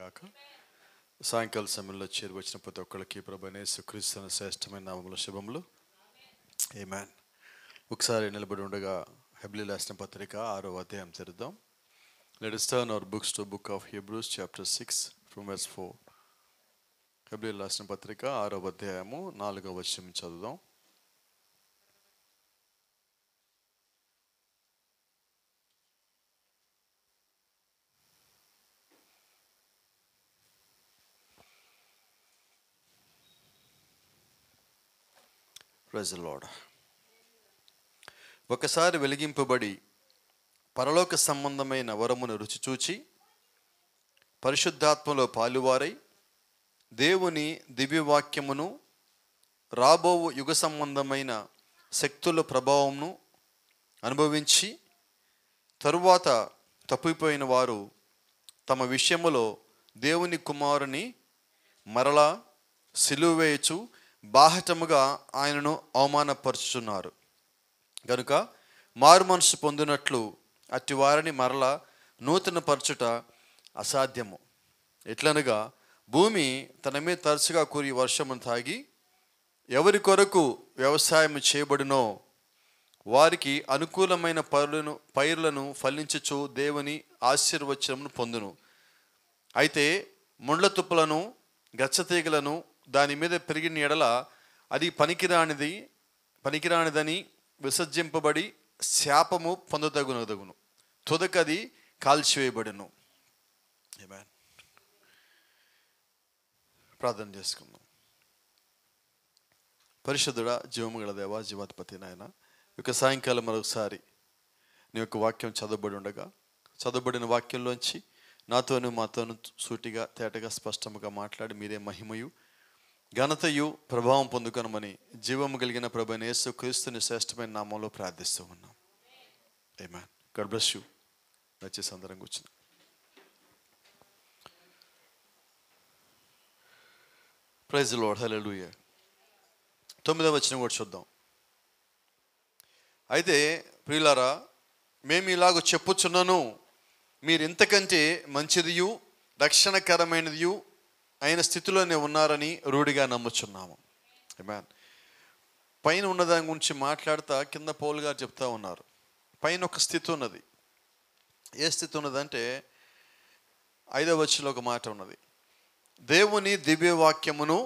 గాక. సాయంకాల సమయంలో చేరి వచ్చిన ప్రతి ఒక్కరికి ప్రభువైన యేసుక్రీస్తు శ్రేష్టమైన నామములో శుభములు. ఆమేన్. ఒకసారి నిలబడి ఉండగా హెబ్రీయులకు రాసిన పత్రిక 6వ అధ్యాయం తెరుద్దాం. Let us turn our books to book of Hebrews chapter 6 from verse 4. హెబ్రీయులకు రాసిన పత్రిక 6వ అధ్యాయము 4వ వచనం చదువుదాం. Praise the Lord. ఒకసారి వెలిగింపబడి పరలోక సంబంధమైన వరమును రుచి చూచి పరిశుద్ధాత్మలో పాలువారై దేవుని దివ్యవాక్యమును రాబో యుగ సంబంధమైన శక్తుల ప్రభావమును అనుభవించి తరువాత తప్పిపోయిన వారు తమ విషయములో దేవుని కుమారుని మరలా సిలువ వేయచు బాహటముగా ఆయనను అవమానపరుచుచున్నారు. గనుక మారు మనసు పొందినట్లు అట్టి వారిని మరలా నూతన పరచుట అసాధ్యము. ఎట్లనగా భూమి తన మీద తరచుగా కురి వర్షమును తాగి ఎవరి కొరకు వ్యవసాయం చేయబడినో వారికి అనుకూలమైన పైరులను ఫలించుచు దేవుని ఆశీర్వచనమును పొందును. అయితే ముండ్ల తుప్పలను గచ్చతీగలను దాని మీద పెరిగిన ఎడల అది పనికిరానిదని విసర్జింపబడి శాపము పొందదగును. తుదకది కాల్చివేయబడును. ఆమేన్. ప్రార్థన చేసుకుందాం. పరిశుద్ధుడా, జీవము గల దేవా, జీవాధిపతి నాయన, ఇక సాయంకాలం మరొకసారి నీ యొక్క వాక్యం చదవబడి ఉండగా చదవబడిన వాక్యంలోంచి నాతోను మాతోను సూటిగా తేటగా స్పష్టముగా మాట్లాడి మీరే మహిమయు ఘనతయు ప్రభావం పొందుకొనమని జీవము కలిగిన ప్రభువైన యేసుక్రీస్తుని శ్రేష్టమైన నామంలో ప్రార్థిస్తూ ఉన్నాం. ఆమేన్. God bless you. దయచేసి అందరం కూర్చున్నాం. Praise the Lord. హల్లెలూయా. 9వ వచనం కూడా చూద్దాం. అయితే ప్రియులారా, మేము ఇలాగ చెప్పుచున్నాను, మీరు ఇంతకంటే మంచిదియు రక్షణకరమైనదియు అయిన స్థితిలోనే ఉన్నారని రూఢిగా నమ్ముచున్నాము. ఆమేన్. పైన ఉన్నదాని గురించి మాట్లాడుతా కింద పౌలు గారు చెప్తా ఉన్నారు. పైన ఒక స్థితి ఉన్నది. ఏ స్థితి ఉన్నదంటే 5వ వచనంలో ఒక మాట ఉన్నది. దేవుని దివ్యవాక్యమును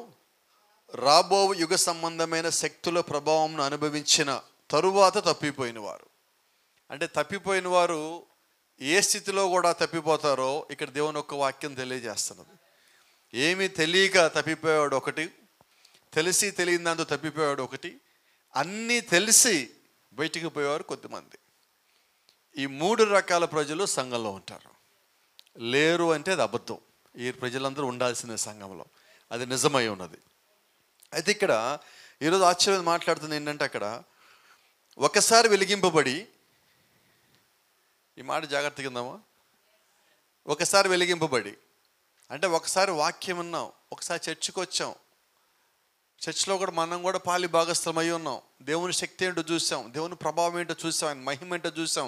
రాబో యుగ సంబంధమైన శక్తుల ప్రభావంను అనుభవించిన తరువాత తప్పిపోయిన వారు. అంటే తప్పిపోయిన వారు ఏ స్థితిలో కూడా తప్పిపోతారో ఇక్కడ దేవుని యొక్క వాక్యం తెలియజేస్తున్నది. ఏమీ తెలియక తప్పిపోయాడు ఒకటి, తెలిసి తెలియని దాంతో తప్పిపోయాడు ఒకటి, అన్నీ తెలిసి బయటికి పోయేవారు కొద్దిమంది. ఈ 3 రకాల ప్రజలు సంఘంలో ఉంటారు. లేరు అంటే అది అబద్ధం. ఈ ప్రజలందరూ ఉండాల్సిన సంఘంలో అది నిజమై ఉన్నది. అయితే ఇక్కడ ఈరోజు ఆశ్చర్యం మాట్లాడుతుంది ఏంటంటే, అక్కడ ఒకసారి వెలిగింపబడి, ఈ మాట జాగ్రత్తగా ఉందామా, ఒకసారి వెలిగింపబడి అంటే ఒకసారి వాక్యం విన్నాం, ఒకసారి చర్చికి వచ్చాం, చర్చిలో కూడా మనం కూడా పాలి భాగస్థలం అయి ఉన్నాం, దేవుని శక్తి ఏంటో చూసాం, దేవుని ప్రభావం ఏంటో చూసాం, ఆయన మహిమ ఏంటో చూసాం,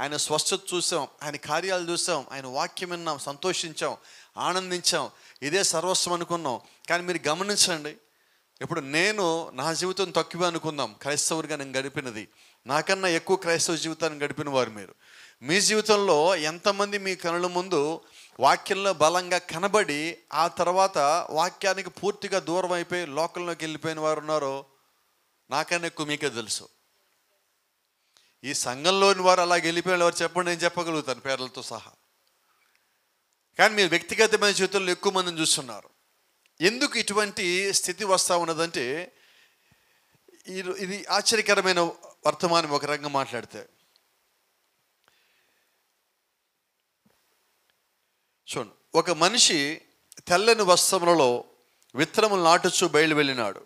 ఆయన స్వస్థత చూసాం, ఆయన కార్యాలు చూసాం, ఆయన వాక్యం విన్నాం, సంతోషించాం, ఆనందించాం, ఇదే సర్వస్వం అనుకున్నాం. కానీ మీరు గమనించండి, ఇప్పుడు నేను నా జీవితం తక్కువ అనుకుందాం, క్రైస్తవుడిగా నేను గడిపినది, నాకన్నా ఎక్కువ క్రైస్తవ జీవితాన్ని గడిపిన వారు మీరు. మీ జీవితంలో ఎంతమంది మీ కనుల ముందు వాక్యంలో బలంగా కనబడి ఆ తర్వాత వాక్యానికి పూర్తిగా దూరం అయిపోయి లోకంలోకి వెళ్ళిపోయిన వారు ఉన్నారో నాకన్నా ఎక్కువ మీకే తెలుసు. ఈ సంఘంలోని వారు అలా వెళ్ళిపోయిన వారు చెప్పండి, నేను చెప్పగలుగుతాను పేర్లతో సహా. కానీ మీరు వ్యక్తిగతమైన జీవితంలో ఎక్కువ మందిని చూస్తున్నారు. ఎందుకు ఇటువంటి స్థితి వస్తూ ఉన్నదంటే, ఇది ఆశ్చర్యకరమైన వర్తమానం. ఒక రంగం మాట్లాడితే చూడండి, ఒక మనిషి తెల్లని వస్త్రములలో విత్తనములు నాటుచు బయలు వెళ్ళినాడు.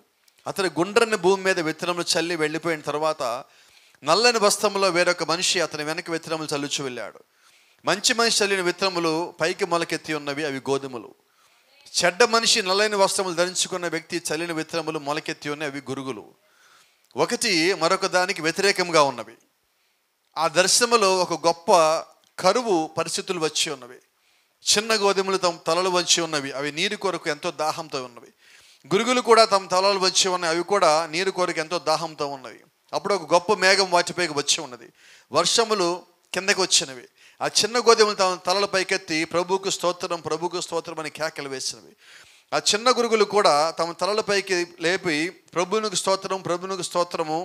అతని గుండ్రని భూమి మీద విత్తనములు చల్లి వెళ్ళిపోయిన తర్వాత నల్లని వస్త్రములో వేరొక మనిషి అతని వెనక విత్తనములు చల్లుచు వెళ్ళాడు. మంచి మనిషి చల్లిన విత్తనములు పైకి మొలకెత్తి ఉన్నవి, అవి గోధుమలు. చెడ్డ మనిషి నల్లని వస్త్రములు ధరించుకున్న వ్యక్తి చల్లిన విత్తనములు మొలకెత్తి ఉన్నవి, అవి గురుగులు. ఒకటి మరొక దానికి వ్యతిరేకంగా ఉన్నవి. ఆ దర్శనములో ఒక గొప్ప కరువు పరిస్థితులు వచ్చి ఉన్నవి. చిన్న గోధుమలు తమ తలలు వంచి ఉన్నవి, అవి నీరు కొరకు ఎంతో దాహంతో ఉన్నవి. గురుగులు కూడా తమ తలలు వంచి ఉన్నాయి, అవి కూడా నీరు కొరకు ఎంతో దాహంతో ఉన్నవి. అప్పుడు ఒక గొప్ప మేఘం వాటిపైకి వచ్చి ఉన్నది, వర్షములు కిందకి వచ్చినవి. ఆ చిన్న గోధుమలు తమ తలల పైకెత్తి ప్రభువుకు స్తోత్రం, ప్రభువుకు స్తోత్రం అని కేకలు వేసినవి. ఆ చిన్న గురుగులు కూడా తమ తలలపైకి లేపి ప్రభువునికి స్తోత్రం, ప్రభువునికి స్తోత్రము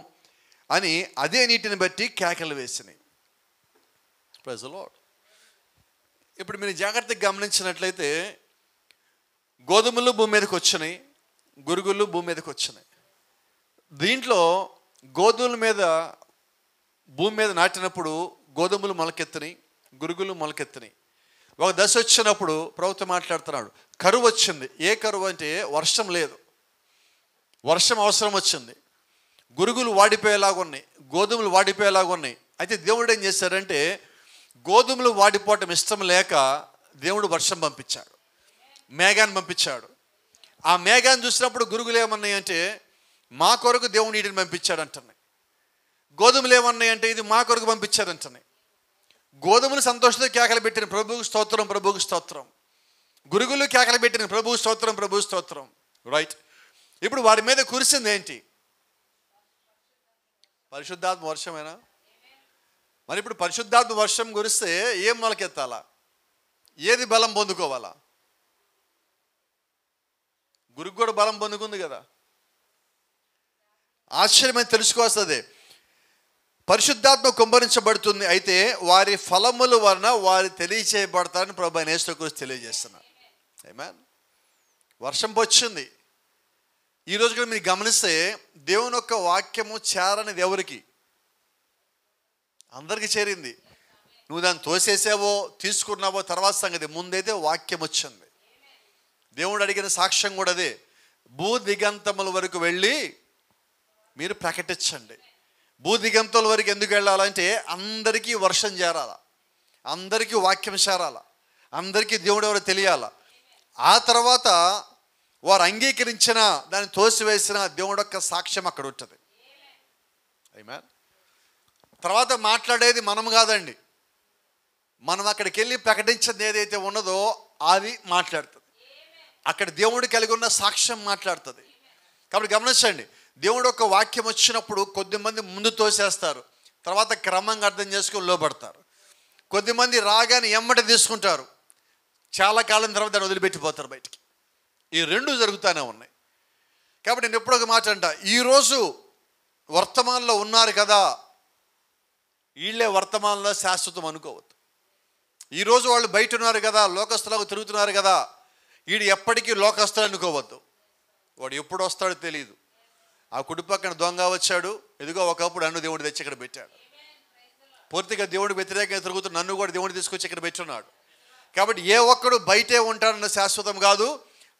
అని అదే నీటిని బట్టి కేకలు వేసినాయి. Praise the lord. ఇప్పుడు మీరు జాగ్రత్తగా గమనించినట్లయితే గోధుమలు భూమి మీదకి వచ్చినాయి, గురుగులు భూమి మీదకి వచ్చినాయి. దీంట్లో గోధుమల మీద భూమి మీద నాటినప్పుడు గోధుమలు మొలకెత్తినాయి, గురుగులు మొలకెత్తినాయి. ఒక దశ వచ్చినప్పుడు ప్రభుత్వం మాట్లాడుతున్నాడు, కరువు వచ్చింది. ఏ కరువు అంటే వర్షం లేదు, వర్షం అవసరం వచ్చింది. గురుగులు వాడిపోయేలాగా ఉన్నాయి, గోధుమలు వాడిపోయేలాగా ఉన్నాయి. అయితే దేవుడు ఏం చేశారంటే గోధుమలు వాడిపోవటం ఇష్టం లేక దేవుడు వర్షం పంపించాడు, మేఘాన్ని పంపించాడు. ఆ మేఘాన్ని చూసినప్పుడు గురుగులు ఏమన్నాయి అంటే మా కొరకు దేవుడు నీటిని పంపించాడు అంటున్నాయి. గోధుమలు ఏమన్నాయి అంటే ఇది మా కొరకు పంపించాడు అంటున్నాయి. గోధుమలు సంతోషంతో కేకలు పెట్టిన ప్రభువుకు స్తోత్రం, ప్రభువుకు స్తోత్రం. గురుగులు కేకలు పెట్టిన ప్రభువు స్తోత్రం, ప్రభువు స్తోత్రం. రైట్. ఇప్పుడు వారి మీద కురిసింది ఏంటి? పరిశుద్ధాత్మ వర్షమేనా? మరి ఇప్పుడు పరిశుద్ధాత్మ వర్షం కురిస్తే ఏం మొలకెత్తాలా? ఏది బలం పొందుకోవాలా? గురుగు కూడా బలం పొందుకుంది కదా. ఆశ్చర్యమైన తెలుసుకోవస్తుంది. పరిశుద్ధాత్మ కుమ్మరించబడుతుంది, అయితే వారి ఫలముల వలన వారు తెలియచేయబడతారని ప్రభువైన యేసుక్రీస్తు తెలియజేస్తున్నారు. ఆమేన్. వర్షం వచ్చింది. ఈరోజు కూడా మీరు గమనిస్తే దేవుని యొక్క వాక్యము చేరనిది ఎవరికి? అందరికీ చేరింది. నువ్వు దాన్ని తోసేసావో తీసుకున్నావో తర్వాత సంగతి, ముందైతే వాక్యం వచ్చింది. దేవుడు అడిగిన సాక్ష్యం కూడా అదే, భూ దిగంతముల వరకు వెళ్ళి మీరు ప్రకటించండి. భూ దిగంతుల వరకు ఎందుకు వెళ్ళాలంటే అందరికీ వర్షం చేరాల, అందరికీ వాక్యం చేరాల, అందరికీ దేవుడు ఎవరో తెలియాల. ఆ తర్వాత వారు అంగీకరించిన దాన్ని తోసివేసిన దేవుడు యొక్క సాక్ష్యం అక్కడ ఉంటుంది. ఆమేన్. తర్వాత మాట్లాడేది మనం కాదండి, మనం అక్కడికి వెళ్ళి ప్రకటించేది ఏదైతే ఉన్నదో అది మాట్లాడుతుంది. అక్కడ దేవుడు కలిగి ఉన్న సాక్ష్యం మాట్లాడుతుంది. కాబట్టి గమనించండి, దేవుడు ఒక వాక్యం వచ్చినప్పుడు కొద్దిమంది ముందు తోసేస్తారు, తర్వాత క్రమంగా అర్థం చేసుకొని లోపడతారు. కొద్దిమంది రాగానే ఎమ్మట తీసుకుంటారు, చాలా కాలం తర్వాత దాన్ని వదిలిపెట్టిపోతారు బయటికి. ఈ రెండు జరుగుతూనే ఉన్నాయి. కాబట్టి నేను ఎప్పుడు ఒక మాట అంట, ఈరోజు వర్తమానంలో ఉన్నారు కదా, వీళ్ళే వర్తమానంలో శాశ్వతం అనుకోవద్దు. ఈరోజు వాళ్ళు బయట ఉన్నారు కదా, లోకస్తులకు తిరుగుతున్నారు కదా, వీడు ఎప్పటికీ లోకస్తులు అనుకోవద్దు. వాడు ఎప్పుడు వస్తాడో తెలియదు. ఆ కుడి పక్కన దొంగ వచ్చాడు, ఎదుగో ఒకప్పుడు నన్ను దేవుడు తెచ్చి ఇక్కడ పెట్టాడు. పూర్తిగా దేవుడు వ్యతిరేకంగా తిరుగుతూ నన్ను కూడా దేవుడు తీసుకొచ్చి ఇక్కడ పెట్టున్నాడు. కాబట్టి ఏ ఒక్కడు బయటే ఉంటాడన్న శాశ్వతం కాదు.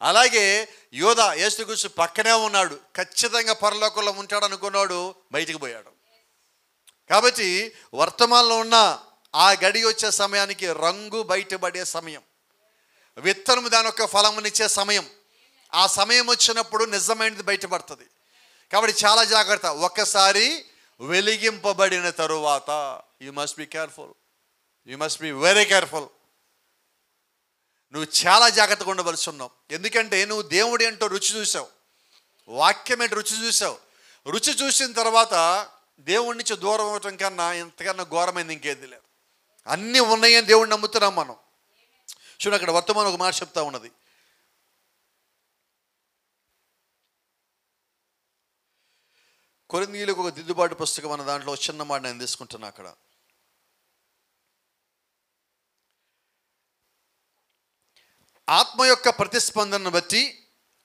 అలాగే యోధ యేసుక్రీస్తు పక్కనే ఉన్నాడు, ఖచ్చితంగా పరలోకంలో ఉంటాడు అనుకున్నాడు, బయటికి పోయాడు. కాబట్టి వర్తమానంలో ఉన్న ఆ గడి వచ్చే సమయానికి రంగు బయటపడే సమయం, విత్తనం దాని యొక్క ఫలమునిచ్చే సమయం, ఆ సమయం వచ్చినప్పుడు నిజమైనది బయటపడుతుంది. కాబట్టి చాలా జాగ్రత్త. ఒక్కసారి వెలిగింపబడిన తరువాత you must be careful, you must be very careful. నువ్వు చాలా జాగ్రత్తగా ఉండవలసి ఉన్నావు. ఎందుకంటే నువ్వు దేవుడు ఏంటో రుచి చూసావు, వాక్యం ఏంటో రుచి చూసావు. రుచి చూసిన తర్వాత దేవుడి నుంచి దూరం అవ్వటం కన్నా ఇంతకన్నా ఘోరమైంది ఇంకేది లేదు. అన్నీ ఉన్నాయని దేవుడిని నమ్ముతున్నాం మనం. చూడండి, అక్కడ వర్తమానం ఒక మాట చెప్తా ఉన్నది. కొరింథీయులకు ఒక దిద్దుబాటు పుస్తకం అన్న దాంట్లో చిన్న మాట నేను తీసుకుంటున్నా. అక్కడ ఆత్మ యొక్క ప్రతిస్పందనను బట్టి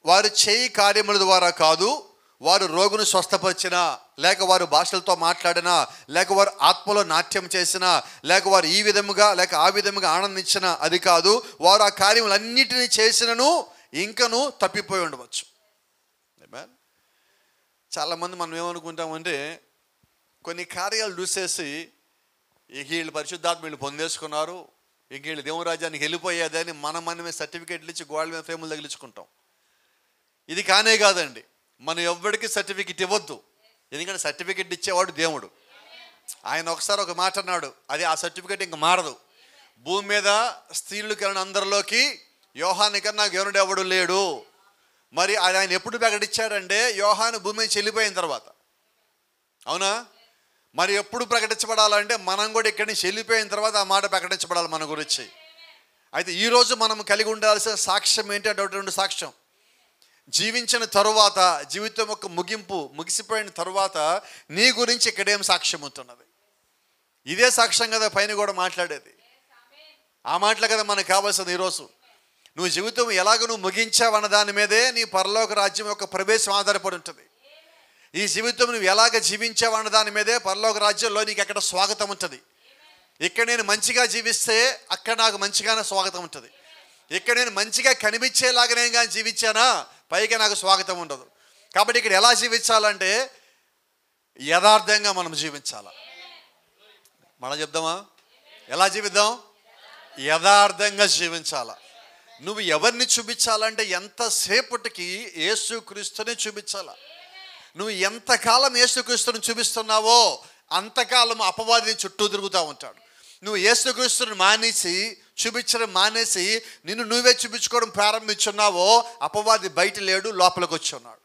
వారు చేయి కార్యముల ద్వారా కాదు, వారు రోగును స్వస్థపరిచినా, లేక వారు భాషలతో మాట్లాడినా, లేక వారు ఆత్మలో నాట్యం చేసినా, లేక వారు ఈ విధముగా లేక ఆ విధముగా ఆనందించినా అది కాదు. వారు ఆ కార్యములన్నిటినీ చేసినను ఇంకను తప్పిపోయి ఉండవచ్చు. చాలామంది మనం ఏమనుకుంటామంటే కొన్ని కార్యాలు చూసేసి వీళ్ళు పరిశుద్ధాత్మ వీళ్ళు పొందేసుకున్నారు, వీళ్ళు దేవుని రాజ్యానికి వెళ్ళిపోయేదని మనమే సర్టిఫికేట్లు ఇచ్చి గోడల మీద ఫ్రేములు తగిలించుకుంటాం. ఇది కానే కాదండి. మనం ఎవ్వడికి సర్టిఫికెట్ ఇవ్వద్దు, ఎందుకంటే సర్టిఫికెట్ ఇచ్చేవాడు దేవుడు. ఆయన ఒకసారి ఒక మాట అన్నాడు, అది ఆ సర్టిఫికెట్ ఇంక మారదు. భూమి మీద స్త్రీలు కన్నా అందరిలోకి యోహాను కన్నా గనుడు ఎవడు లేడు. మరి ఆయన ఎప్పుడు ప్రకటించాడంటే యోహాను భూమి మీద చెల్లిపోయిన తర్వాత. అవునా? మరి ఎప్పుడు ప్రకటించబడాలంటే మనం కూడా ఇక్కడి నుంచి వెళ్ళిపోయిన తర్వాత ఆ మాట ప్రకటించబడాలి మన గురించి. అయితే ఈరోజు మనం కలిగి ఉండాల్సిన సాక్ష్యం ఏంటంటే రెండు సాక్ష్యం. జీవించిన తరువాత, జీవితం యొక్క ముగిసిపోయిన తరువాత నీ గురించి ఇక్కడేం సాక్ష్యం ఉంటున్నది. ఇదే సాక్ష్యం కదా పైన కూడా మాట్లాడేది. ఆ మాటలు కదా మనకు కావాల్సింది. ఈరోజు నువ్వు జీవితం ఎలాగ నువ్వు ముగించావు అన్న దాని మీదే నీ పరలోక రాజ్యం యొక్క ప్రవేశం ఆధారపడి ఉంటుంది. ఈ జీవితం నువ్వు ఎలాగ జీవించావు అన్న దాని మీదే పరలోక రాజ్యంలో నీకు ఎక్కడ స్వాగతం ఉంటుంది. ఇక్కడ నేను మంచిగా జీవిస్తే అక్కడ నాకు మంచిగానే స్వాగతం ఉంటుంది. ఇక్కడ నేను మంచిగా కనిపించేలాగా నేను కానీ జీవించానా పైగా నాకు స్వాగతం ఉండదు. కాబట్టి ఇక్కడ ఎలా జీవించాలంటే యథార్థంగా మనం జీవించాలా. మనం చెప్దామా? ఎలా జీవిద్దాం? యథార్థంగా జీవించాలా. నువ్వు ఎవరిని చూపించాలంటే ఎంతసేపటికి యేసుక్రీస్తుని చూపించాలా. నువ్వు ఎంతకాలం యేసుక్రీస్తుని చూపిస్తున్నావో అంతకాలం అపవాదిని చుట్టూ తిరుగుతూ ఉంటాడు. నువ్వు యేసుక్రీస్తుని చూపించడం మానేసి నిన్ను నువ్వే చూపించుకోవడం ప్రారంభించున్నావో అపవాది బయట లేడు, లోపలికి వచ్చి ఉన్నాడు.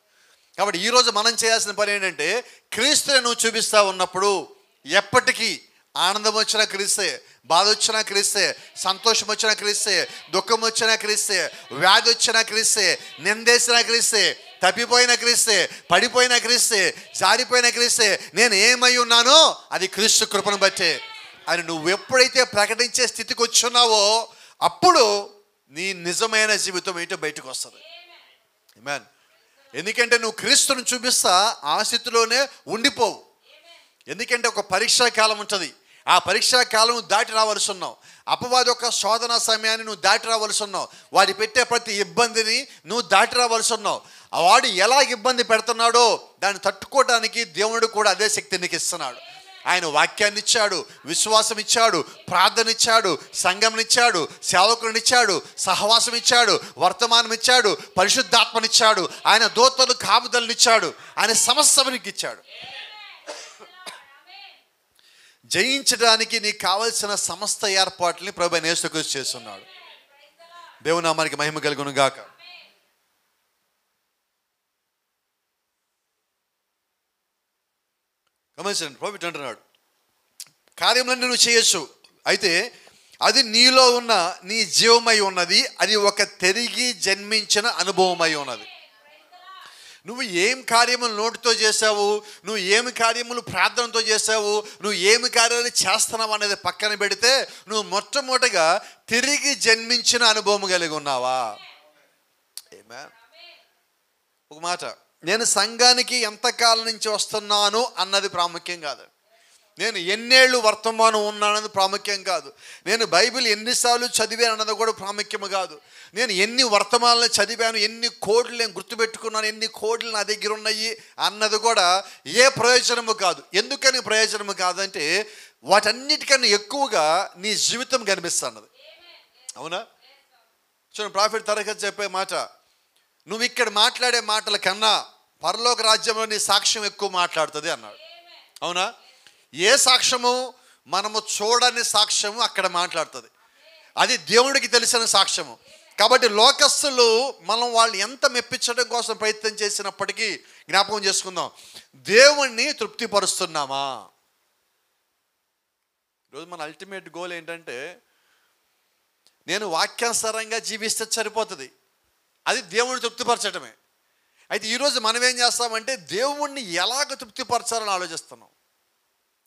కాబట్టి ఈరోజు మనం చేయాల్సిన పని ఏంటంటే క్రీస్తుని నువ్వు చూపిస్తూ ఉన్నప్పుడు ఎప్పటికీ ఆనందం వచ్చినా క్రీస్తే, బాధ వచ్చినా క్రీస్తే, సంతోషం వచ్చినా క్రీస్తే, దుఃఖం వచ్చినా క్రీస్తే, వ్యాధి వచ్చినా క్రీస్తే, నిందేసినా క్రీస్తే, తప్పిపోయిన క్రీస్తే, పడిపోయిన క్రీస్తే, జారిపోయిన క్రీస్తే, నేను ఏమై ఉన్నానో అది క్రీస్తు కృపను బట్టే అని నువ్వు ఎప్పుడైతే ప్రకటించే స్థితికి వచ్చున్నావో అప్పుడు నీ నిజమైన జీవితం ఏంటో బయటకు వస్తుంది. ఆమేన్. ఎందుకంటే నువ్వు క్రీస్తుని చూపిస్తా ఆ స్థితిలోనే ఉండిపోవు. ఎందుకంటే ఒక పరీక్షా కాలం ఉంటుంది. ఆ పరీక్షా కాలం దాటి రావాల్సి ఉన్నావు. అపవాది యొక్క శోధన సమయాన్ని నువ్వు దాటి రావాల్సి ఉన్నావు. వాడి పెట్టే ప్రతి ఇబ్బందిని నువ్వు దాటి రావాల్సి ఉన్నావు. వాడు ఎలా ఇబ్బంది పెడుతున్నాడో దాన్ని తట్టుకోవడానికి దేవుడు కూడా అదే శక్తి నీకు ఇస్తున్నాడు. ఆయన వాక్యాన్ని ఇచ్చాడు, విశ్వాసం ఇచ్చాడు, ప్రార్థన ఇచ్చాడు, సంఘం ఇచ్చాడు, సేవకులను ఇచ్చాడు, సహవాసం ఇచ్చాడు, వర్తమానం ఇచ్చాడు, పరిశుద్ధాత్మనిచ్చాడు, ఆయన దూతలు కాపుదలను ఇచ్చాడు, ఆయన సమస్తమునికి ఇచ్చాడు. జయించడానికి నీకు కావలసిన సమస్త ఏర్పాట్లని ప్రభువైన యేసుక్రీస్తు చేస్తున్నాడు. దేవుని నామానికి మహిమ కలుగును గాక. గమనించండి, ప్రభువు అంటున్నాడు కార్యములన్నీ నువ్వు చేయొచ్చు, అయితే అది నీలో ఉన్న నీ జీవమై ఉన్నది, అది ఒక తిరిగి జన్మించిన అనుభవమై ఉన్నది. నువ్వు ఏం కార్యములు నోటితో చేసావు, నువ్వు ఏమి కార్యములు ప్రార్థనతో చేసావు, నువ్వు ఏమి కార్యాలు చేస్తున్నావు అనేది పక్కన పెడితే నువ్వు మొట్టమొదటిగా తిరిగి జన్మించిన అనుభవం కలిగి ఉన్నావా? ఆమేన్. ఒక మాట, నేను సంఘానికి ఎంతకాలం నుంచి వస్తున్నాను అన్నది ప్రాముఖ్యం కాదు. నేను ఎన్నేళ్ళు వర్తమానం ఉన్నానన్నది ప్రాముఖ్యం కాదు. నేను బైబిల్ ఎన్నిసార్లు చదివాను అన్నది కూడా ప్రాముఖ్యము కాదు. నేను ఎన్ని వర్తమానాలు చదివాను, ఎన్ని కోడ్లు నేను గుర్తుపెట్టుకున్నాను, ఎన్ని కోడ్లు నా దగ్గర ఉన్నాయి అన్నది కూడా ఏ ప్రయోజనము కాదు. ఎందుకని ప్రయోజనము కాదంటే వాటన్నిటికన్నా ఎక్కువగా నీ జీవితం కనిపిస్తున్నది. అవునా? చూడండి, ప్రాఫిట్ తరగతి చెప్పే మాట, నువ్వు ఇక్కడ మాట్లాడే మాటల కన్నా పరలోక రాజ్యంలో నీ సాక్ష్యం ఎక్కువ మాట్లాడుతుంది అన్నాడు. అవునా? ఏ సాక్ష్యము? మనము చూడని సాక్ష్యము అక్కడ మాట్లాడుతుంది. అది దేవుడికి తెలిసిన సాక్ష్యము. కాబట్టి లోకస్తులు మనం వాళ్ళు ఎంత మెప్పించడం కోసం ప్రయత్నం చేసినప్పటికీ జ్ఞాపకం చేసుకుందాం, దేవుణ్ణి తృప్తిపరుస్తున్నామా? ఈరోజు మన అల్టిమేట్ గోల్ ఏంటంటే నేను వాక్యానుసారంగా జీవిస్తే సరిపోతుంది, అది దేవుణ్ణి తృప్తిపరచడమే. అయితే ఈరోజు మనం ఏం చేస్తామంటే దేవుణ్ణి ఎలాగ తృప్తిపరచాలని ఆలోచిస్తున్నాం.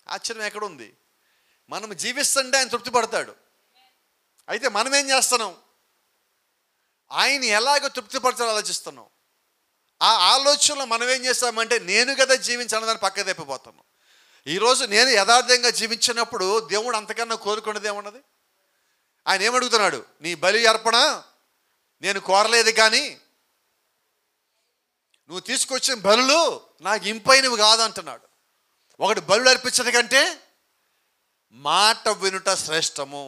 ఆశ్చర్యం ఎక్కడుంది? మనం జీవిస్తుంటే ఆయన తృప్తిపడతాడు. అయితే మనం ఏం చేస్తున్నాం? ఆయన ఎలాగ తృప్తిపరచాలని ఆలోచిస్తున్నాం. ఆ ఆలోచనలో మనం ఏం చేస్తామంటే నేను కదా జీవించాలని పక్క తెప్పిపోతున్నాం. ఈరోజు నేను యథార్థంగా జీవించినప్పుడు దేవుడు అంతకన్నా కోరుకున్నది ఏమన్నది? ఆయన ఏమడుగుతున్నాడు? నీ బలి అర్పణ నేను కోరలేదు, కానీ నువ్వు తీసుకొచ్చిన బలులు నాకు ఇంపైనవి కాదు అంటున్నాడు. ఒకటి బలులు అర్పించడం కంటే మాట వినుట శ్రేష్టము.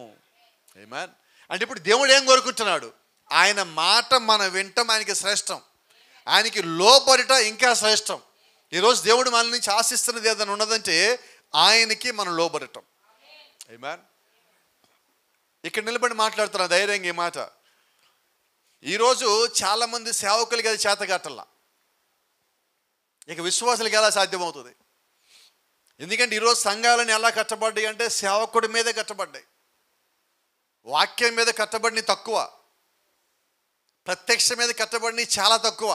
ఆమేన్. అంటే ఇప్పుడు దేవుడు ఏం కోరుకుంటున్నాడు? ఆయన మాట మనం వింటాం ఆయనకి శ్రేష్టం, ఆయనకి లోబడిట ఇంకా శ్రేష్టం. ఈరోజు దేవుడు మన నుంచి ఆశిస్తున్నది ఏదైనా ఉన్నదంటే ఆయనకి మనం లోబడటం. ఆమేన్. ఇక్కడ నిలబడి మాట్లాడుతున్నా ధైర్యంగా ఈ మాట. ఈరోజు చాలామంది సేవకులకి అది చేతగట్టల్లా, ఇక విశ్వాసులకి ఎలా సాధ్యమవుతుంది? ఎందుకంటే ఈరోజు సంఘాలను ఎలా కట్టబడ్డాయి అంటే సేవకుడి మీదే కట్టబడ్డాయి. వాక్యం మీద కట్టబడినవి తక్కువ, ప్రత్యక్ష మీద కట్టబడినవి చాలా తక్కువ.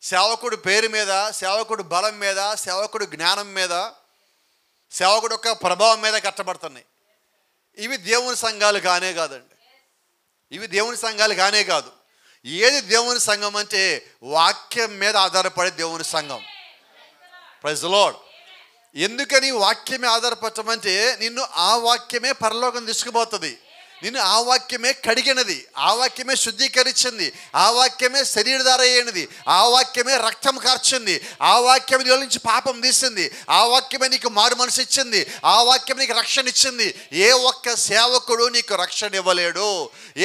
సేవకుడు పేరు మీద, సేవకుడు బలం మీద, సేవకుడు జ్ఞానం మీద, సేవకుడు యొక్క ప్రభావం మీద కట్టబడుతున్నాయి. ఇవి దేవుని సంఘాలు కానే కాదండి. ఇవి దేవుని సంఘాలు కానే కాదు. ఏది దేవుని సంఘం అంటే వాక్యం మీద ఆధారపడే దేవుని సంఘం. Praise the lord. ఎందుకని వాక్యమే ఆధారపడటమంటే నిన్ను ఆ వాక్యమే పరలోకం తీసుకుపోతుంది. నిన్ను ఆ వాక్యమే కడిగినది, ఆ వాక్యమే శుద్ధీకరించింది, ఆ వాక్యమే శరీరధార అయినది, ఆ వాక్యమే రక్తం కార్చింది, ఆ వాక్యమే నీలో నుంచి పాపం తీసింది, ఆ వాక్యమే నీకు మారు మనసు ఇచ్చింది, ఆ వాక్యం నీకు రక్షణ ఇచ్చింది. ఏ ఒక్క సేవకుడు నీకు రక్షణ ఇవ్వలేడు,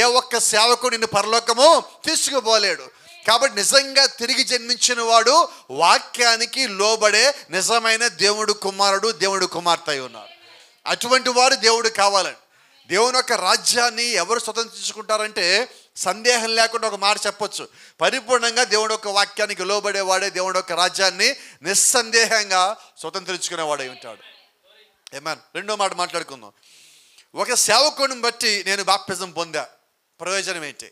ఏ ఒక్క సేవకుడు నిన్ను పరలోకము తీసుకుపోలేడు. కాబట్టి నిజంగా తిరిగి జన్మించిన వాడు వాక్యానికి లోబడే నిజమైన దేవుడు కుమారుడు, దేవుడు కుమార్తె అయి ఉన్నారు. అటువంటి వారు దేవుడు కావాలని. దేవుని యొక్క రాజ్యాన్ని ఎవరు స్వతంత్రించుకుంటారంటే సందేహం లేకుండా ఒక మాట చెప్పొచ్చు, పరిపూర్ణంగా దేవుడి యొక్క వాక్యానికి లోబడేవాడే దేవుడి యొక్క రాజ్యాన్ని నిస్సందేహంగా స్వతంత్రించుకునేవాడై ఉంటాడు. ఆమేన్. రెండో మాట మాట్లాడుకుందాం. ఒక సేవకుడిని బట్టి నేను బాప్తిజం పొందా, ప్రయోజనం ఏంటి?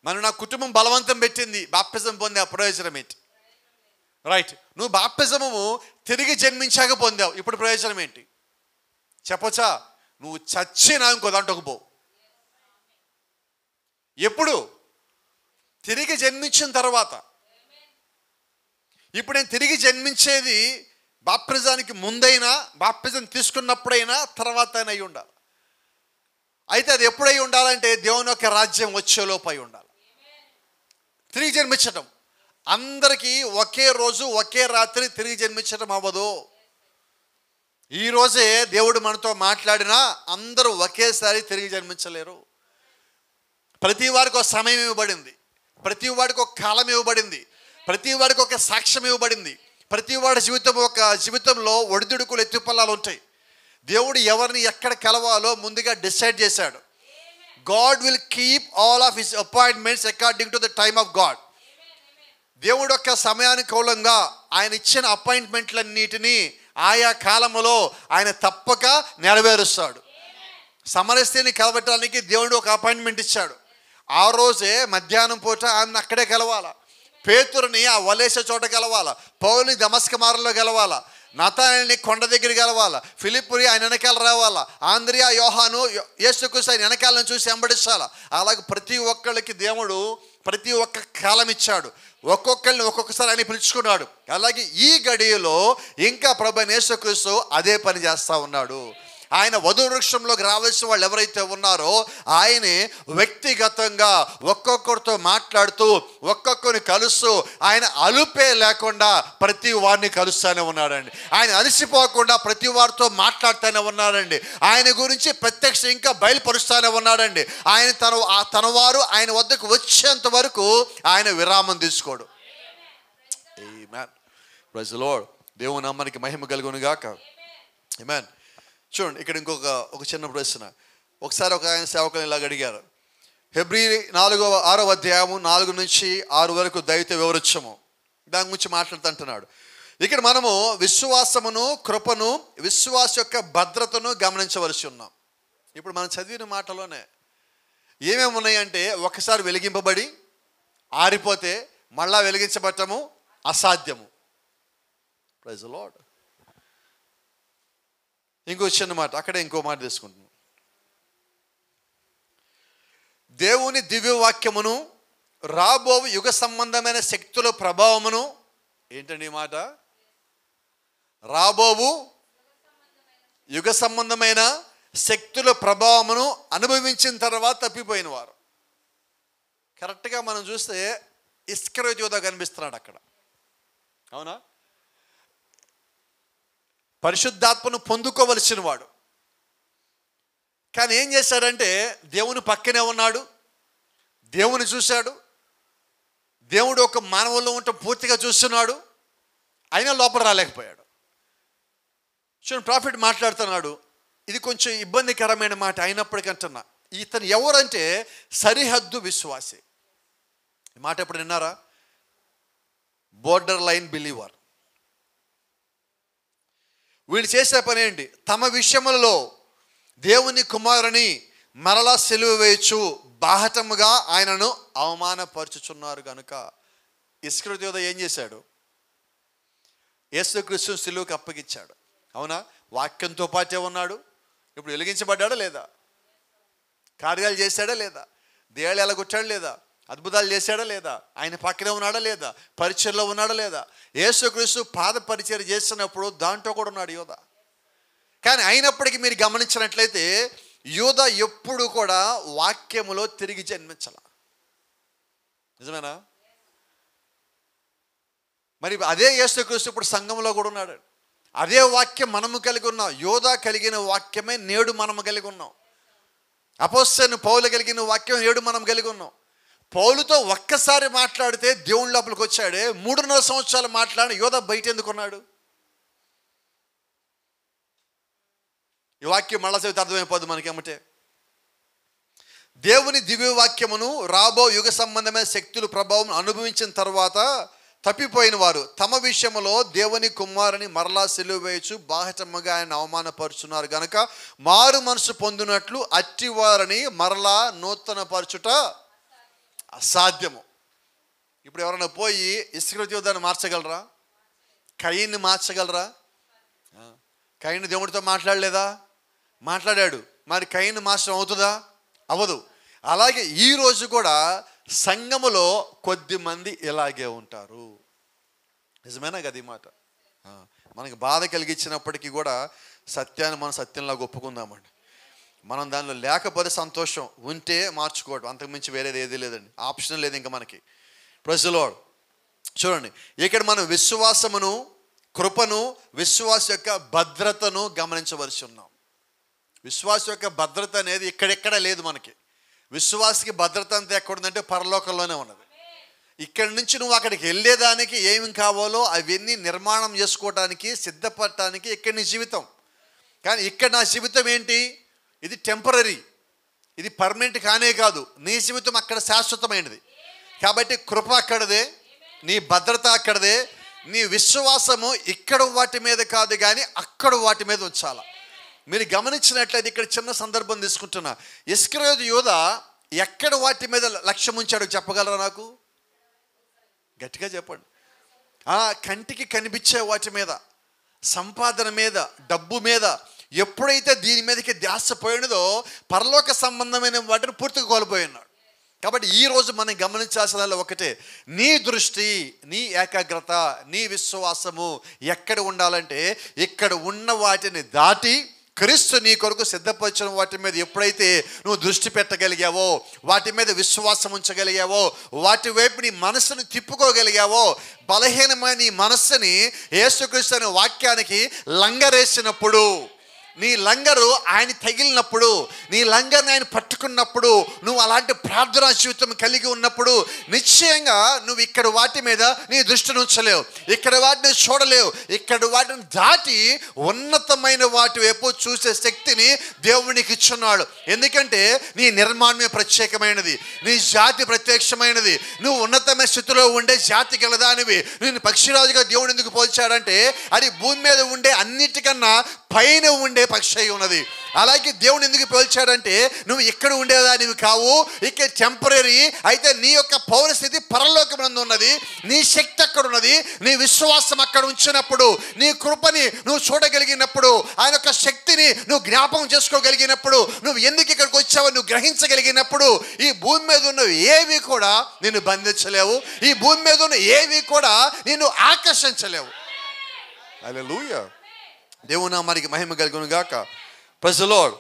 మరి నా కుటుంబం బలవంతం పెట్టింది, బాప్తిజం పొందా, ప్రయోజనం ఏంటి? రైట్, నువ్వు బాప్తిజము తిరిగి జన్మించాక పొందావు, ఇప్పుడు ప్రయోజనం ఏంటి చెప్పొచ్చా? నువ్వు చచ్చినా ఇంకో దాంట్లోకి పో. ఎప్పుడు? తిరిగి జన్మించిన తర్వాత. ఇప్పుడు నేను తిరిగి జన్మించేది బాప్తిజానికి ముందైనా, బాప్తిజం తీసుకున్నప్పుడైనా, తర్వాత అయినా అయి ఉండాలి. అయితే అది ఎప్పుడై ఉండాలంటే దేవుని యొక్క రాజ్యం వచ్చేలోపు అయి ఉండాలి. తిరిగి జన్మించటం అందరికీ ఒకే రోజు ఒకే రాత్రి తిరిగి జన్మించటం అవ్వదు. ఈరోజే దేవుడు మనతో మాట్లాడినా అందరూ ఒకేసారి తిరిగి జన్మించలేరు. ప్రతి వాడికి ఒక సమయం ఇవ్వబడింది, ప్రతి వాడికి ఒక కాలం ఇవ్వబడింది, ప్రతి వాడికి ఒక సాక్ష్యం ఇవ్వబడింది. ప్రతి వాడి జీవితంలో ఒడిదుడుకులు ఎత్తుపల్లాలు ఉంటాయి. దేవుడు ఎవరిని ఎక్కడ కలవాలో ముందుగా డిసైడ్ చేశాడు. God will keep all of his appointments according to the time of God. దేవుడు యొక్క సమయానుకూలంగా ఆయన ఇచ్చిన అపాయింట్మెంట్లన్నిటినీ ఆయా కాలంలో ఆయన తప్పక నెరవేరుస్తాడు. సమరస్తిని కలవటానికి దేవుడు ఒక అపాయింట్మెంట్ ఇచ్చాడు. ఆ రోజే మధ్యాహ్నం పూట ఆయన అక్కడే కలవాలా, పేతురుని ఆ వలేసే చోట కలవాలా, పౌలుని దమస్క మార్గంలో కలవాలా, నతానెల్ని కొండ దగ్గర కలవాలా, ఫిలిప్పుని ఆయన వెనకాల రావాలా, ఆంద్రియా యోహాను యేసుక్రీస్తు ఆయన వెనకాలను చూసి వెంబడించాలా. అలాగే ప్రతి ఒక్కళ్ళకి దేవుడు ప్రతి ఒక్క కాలం ఇచ్చాడు, ఒక్కొక్కరిని ఒక్కొక్కసారి ఆయన పిలుచుకున్నాడు. అలాగే ఈ గడియలో ఇంకా ప్రభువైన యేసుక్రీస్తు అదే పని చేస్తూ ఉన్నాడు. ఆయన వధు వృక్షంలోకి రావాల్సిన వాళ్ళు ఎవరైతే ఉన్నారో ఆయనే వ్యక్తిగతంగా ఒక్కొక్కరితో మాట్లాడుతూ ఒక్కొక్కరిని కలుస్తూ ఆయన అలుపే లేకుండా ప్రతి వారిని కలుస్తూనే ఉన్నాడండి. ఆయన అలసిపోకుండా ప్రతి వారితో మాట్లాడుతూనే ఉన్నాడండి. ఆయన గురించి ప్రత్యక్ష ఇంకా బయలుపరుస్తూనే ఉన్నాడండి. ఆయన తన వారు ఆయన వద్దకు వచ్చేంత వరకు ఆయన విరామం తీసుకోడు. ఆమేన్. Praise the lord. దేవుని నామానికి మహిమ కలుగును గాక. ఆమేన్. చూడండి, ఇక్కడ ఒక చిన్న ప్రశ్న. ఒకసారి ఒక ఆయన సేవకులు ఇలాగ అడిగారు, హెబ్రీ 6వ అధ్యాయము 4 నుంచి 6 వరకు దైవిక వివరించము, దాని గురించి మాట్లాడుతుంటున్నాడు. ఇక్కడ మనము విశ్వాసమును, కృపను, విశ్వాస యొక్క భద్రతను గమనించవలసి ఉన్నాం. ఇప్పుడు మనం చదివిన మాటలోనే ఏమేమి ఉన్నాయంటే, ఒకసారి వెలిగింపబడి ఆరిపోతే మళ్ళా వెలిగించబట్టము అసాధ్యము. Praise the lord. ఇంకో చిన్న మాట, అక్కడే ఇంకో మాట తీసుకుంటున్నాం. దేవుని దివ్యవాక్యమును, రాబో యుగ సంబంధమైన శక్తుల ప్రభావమును, ఏంటండి ఈ మాట? రాబోవు యుగ సంబంధమైన శక్తుల ప్రభావమును అనుభవించిన తర్వాత తప్పిపోయిన వారు. కరెక్ట్గా మనం చూస్తే ఇస్కరియోతు యూదా కనిపిస్తున్నాడు అక్కడ, అవునా? పరిశుద్ధాత్మను పొందుకోవలసిన వాడు, కానీ ఏం చేశాడంటే దేవుని పక్కనే ఉన్నాడు, దేవుని చూశాడు, దేవుడు ఒక మానవుల్లో ఉంటే పూర్తిగా చూస్తున్నాడు, అయినా లోపల రాలేకపోయాడు. చూడండి, ప్రాఫిట్ మాట్లాడుతున్నాడు, ఇది కొంచెం ఇబ్బందికరమైన మాట అయినప్పటికంటున్నా, ఇతను ఎవరంటే సరిహద్దు విశ్వాసి. ఈ మాట ఎప్పుడు విన్నారా? Border line believer. వీళ్ళు చేసే పని ఏంటి? తమ విషయములలో దేవుని కుమారుని మరలా సిలువ వేయచ్చు బాహటముగా ఆయనను అవమానపరుచుచున్నారు కనుక. ఇస్కరియోతు యూదా ఏం చేశాడు? యేసుక్రీస్తు సిలువకు అప్పగించాడు. అవునా? వాక్యంతో పాటే ఉన్నాడు. ఇప్పుడు వెలిగించబడ్డాడా లేదా? కార్యాలు చేశాడా లేదా? దేవుడు ఎలాగొచ్చాడా లేదా? అద్భుతాలు చేశాడా లేదా? ఆయన పక్కనే ఉన్నాడా లేదా? పరిచర్లో ఉన్నాడా లేదా? యేసుక్రీస్తు పాద పరిచర్య చేస్తున్నప్పుడు దాంట్లో కూడా ఉన్నాడు యూదా. కానీ అయినప్పటికీ మీరు గమనించినట్లయితే యూదా ఎప్పుడు కూడా వాక్యములో తిరిగి జన్మించాల. నిజమేనా? మరి అదే యేసుక్రీస్తు ఇప్పుడు సంఘంలో కూడా ఉన్నాడు. అదే వాక్యం మనము కలిగి ఉన్నాం. యూదా కలిగిన వాక్యమే నేడు మనము కలిగి ఉన్నాం. అపోస్తలుడైన పౌలు కలిగిన వాక్యం నేడు మనం కలిగి ఉన్నాం. పౌలుతో ఒక్కసారి మాట్లాడితే దేవుని లోపలికి వచ్చాడే, 3.5 సంవత్సరాలు మాట్లాడి యూదా బయట ఎందుకున్నాడు? ఈ వాక్యం మళ్ళా చదివితే అర్థమైపోద్ది మనకేమంటే, దేవుని దివ్య వాక్యమును రాబో యుగ సంబంధమైన శక్తులు ప్రభావం అనుభవించిన తర్వాత తప్పిపోయిన వారు తమ విషయంలో దేవుని కుమారుని మరలా సిలువ వేయచ్చు బాహటముగా ఆయన అవమానపరుచున్నారు గనక మారు మనసు పొందినట్లు అట్టివారిని మరలా నూతన పరచుట అసాధ్యము. ఇప్పుడు ఎవరైనా పోయి ఇస్కరియోతు యూదాను మార్చగలరా? కయీన్ని మార్చగలరా? కయీను దేవుడితో మాట్లాడలేదా? మాట్లాడాడు. మరి కయీను మార్చడం అవుతుందా? అవ్వదు. అలాగే ఈరోజు కూడా సంఘములో కొద్ది మంది ఇలాగే ఉంటారు. నిజమేనా కదా ఈ మాట? మనకి బాధ కలిగించినప్పటికీ కూడా సత్యాన్ని మనం సత్యంలాగా ఒప్పుకుందామండి. మనం దానిలో లేకపోతే సంతోషం, ఉంటే మార్చుకోవడం, అంతకుమించి వేరేది ఏది లేదండి. ఆప్షన్ లేదు ఇంకా మనకి. Praise the lord. చూడండి, ఇక్కడ మనం విశ్వాసమును, కృపను, విశ్వాస యొక్క భద్రతను గమనించవలసి ఉన్నాం. విశ్వాస యొక్క భద్రత అనేది ఇక్కడెక్కడ లేదు మనకి. విశ్వాసకి భద్రత అంతా ఎక్కడుందంటే పరలోకంలోనే ఉన్నది. ఇక్కడి నుంచి నువ్వు అక్కడికి వెళ్ళేదానికి ఏమి కావాలో అవన్నీ నిర్మాణం చేసుకోవడానికి, సిద్ధపడటానికి ఇక్కడ నీ జీవితం. కానీ ఇక్కడ నా జీవితం ఏంటి? ఇది టెంపరరీ, ఇది పర్మనెంట్ కానే కాదు. నీ జీవితం అక్కడ శాశ్వతమైనది. కాబట్టి కృప అక్కడదే, నీ భద్రత అక్కడదే, నీ విశ్వాసము ఇక్కడ వాటి మీద కాదు కానీ అక్కడ వాటి మీద ఉంచాల. మీరు గమనించినట్లయితే ఇక్కడ చిన్న సందర్భం తీసుకుంటున్నా. ఇస్కరియోతు యూదా ఎక్కడ వాటి మీద లక్ష్యం ఉంచాడో చెప్పగలరా నాకు? గట్టిగా చెప్పండి. కంటికి కనిపించే వాటి మీద, సంపాదన మీద, డబ్బు మీద. ఎప్పుడైతే దీని మీదకి ధ్యాస పోయినదో పరలోక సంబంధమైన వాటిని పూర్తిగా కోల్పోయినాడు. కాబట్టి ఈరోజు మనం గమనించాల్సిన ఒకటే, నీ దృష్టి, నీ ఏకాగ్రత, నీ విశ్వాసము ఎక్కడ ఉండాలంటే ఇక్కడ ఉన్న వాటిని దాటి క్రీస్తు నీ కొరకు సిద్ధపరిచిన వాటి మీద ఎప్పుడైతే నువ్వు దృష్టి పెట్టగలిగావో, వాటి మీద విశ్వాసం ఉంచగలిగావో, వాటి వైపు నీ మనస్సును తిప్పుకోగలిగావో, బలహీనమైన నీ మనస్సుని యేసుక్రీస్తు అనే వాక్యానికి లంగరేసినప్పుడు, నీ లంగరు ఆయన తగిలినప్పుడు, నీ లంగర్ని ఆయన పట్టుకున్నప్పుడు, నువ్వు అలాంటి ప్రార్థనా జీవితం కలిగి ఉన్నప్పుడు నిశ్చయంగా నువ్వు ఇక్కడ వాటి మీద నీ దృష్టిని ఉంచలేవు, ఇక్కడ వాటిని చూడలేవు. ఇక్కడ వాటిని దాటి ఉన్నతమైన వాటి వైపు చూసే శక్తిని దేవునికి ఇచ్చున్నాడు. ఎందుకంటే నీ నిర్మాణమే ప్రత్యేకమైనది, నీ జాతి ప్రత్యక్షమైనది, నువ్వు ఉన్నతమైన స్థితిలో ఉండే జాతి గలదానివి. నేను పక్షిరాజుగా దేవుడు ఎందుకు పోల్చాడంటే అది భూమి మీద ఉండే అన్నిటికన్నా పైన ఉండే పక్షి అయి ఉన్నది. అలాగే దేవుని ఎందుకు పోల్చాడంటే నువ్వు ఇక్కడ ఉండేదానివి కావు, ఇక్కడ టెంపరీ. అయితే నీ యొక్క పౌరస్థితి పరలోకమునందు ఉన్నది, నీ శక్తి అక్కడ ఉన్నది, నీ విశ్వాసం అక్కడ ఉంచినప్పుడు, నీ కృపని నువ్వు చూడగలిగినప్పుడు, ఆయన యొక్క శక్తిని నువ్వు జ్ఞాపకం చేసుకోగలిగినప్పుడు, నువ్వు ఎందుకు ఇక్కడికి వచ్చావో నువ్వు గ్రహించగలిగినప్పుడు ఈ భూమి మీద ఉన్నవి ఏవి కూడా నిన్ను బంధించలేవు, ఈ భూమి మీద ఉన్న ఏవి కూడా నిన్ను ఆకర్షించలేవు. హల్లెలూయా. దేవుని నామానికి మహిమ కలుగును గాక. Praise the lord.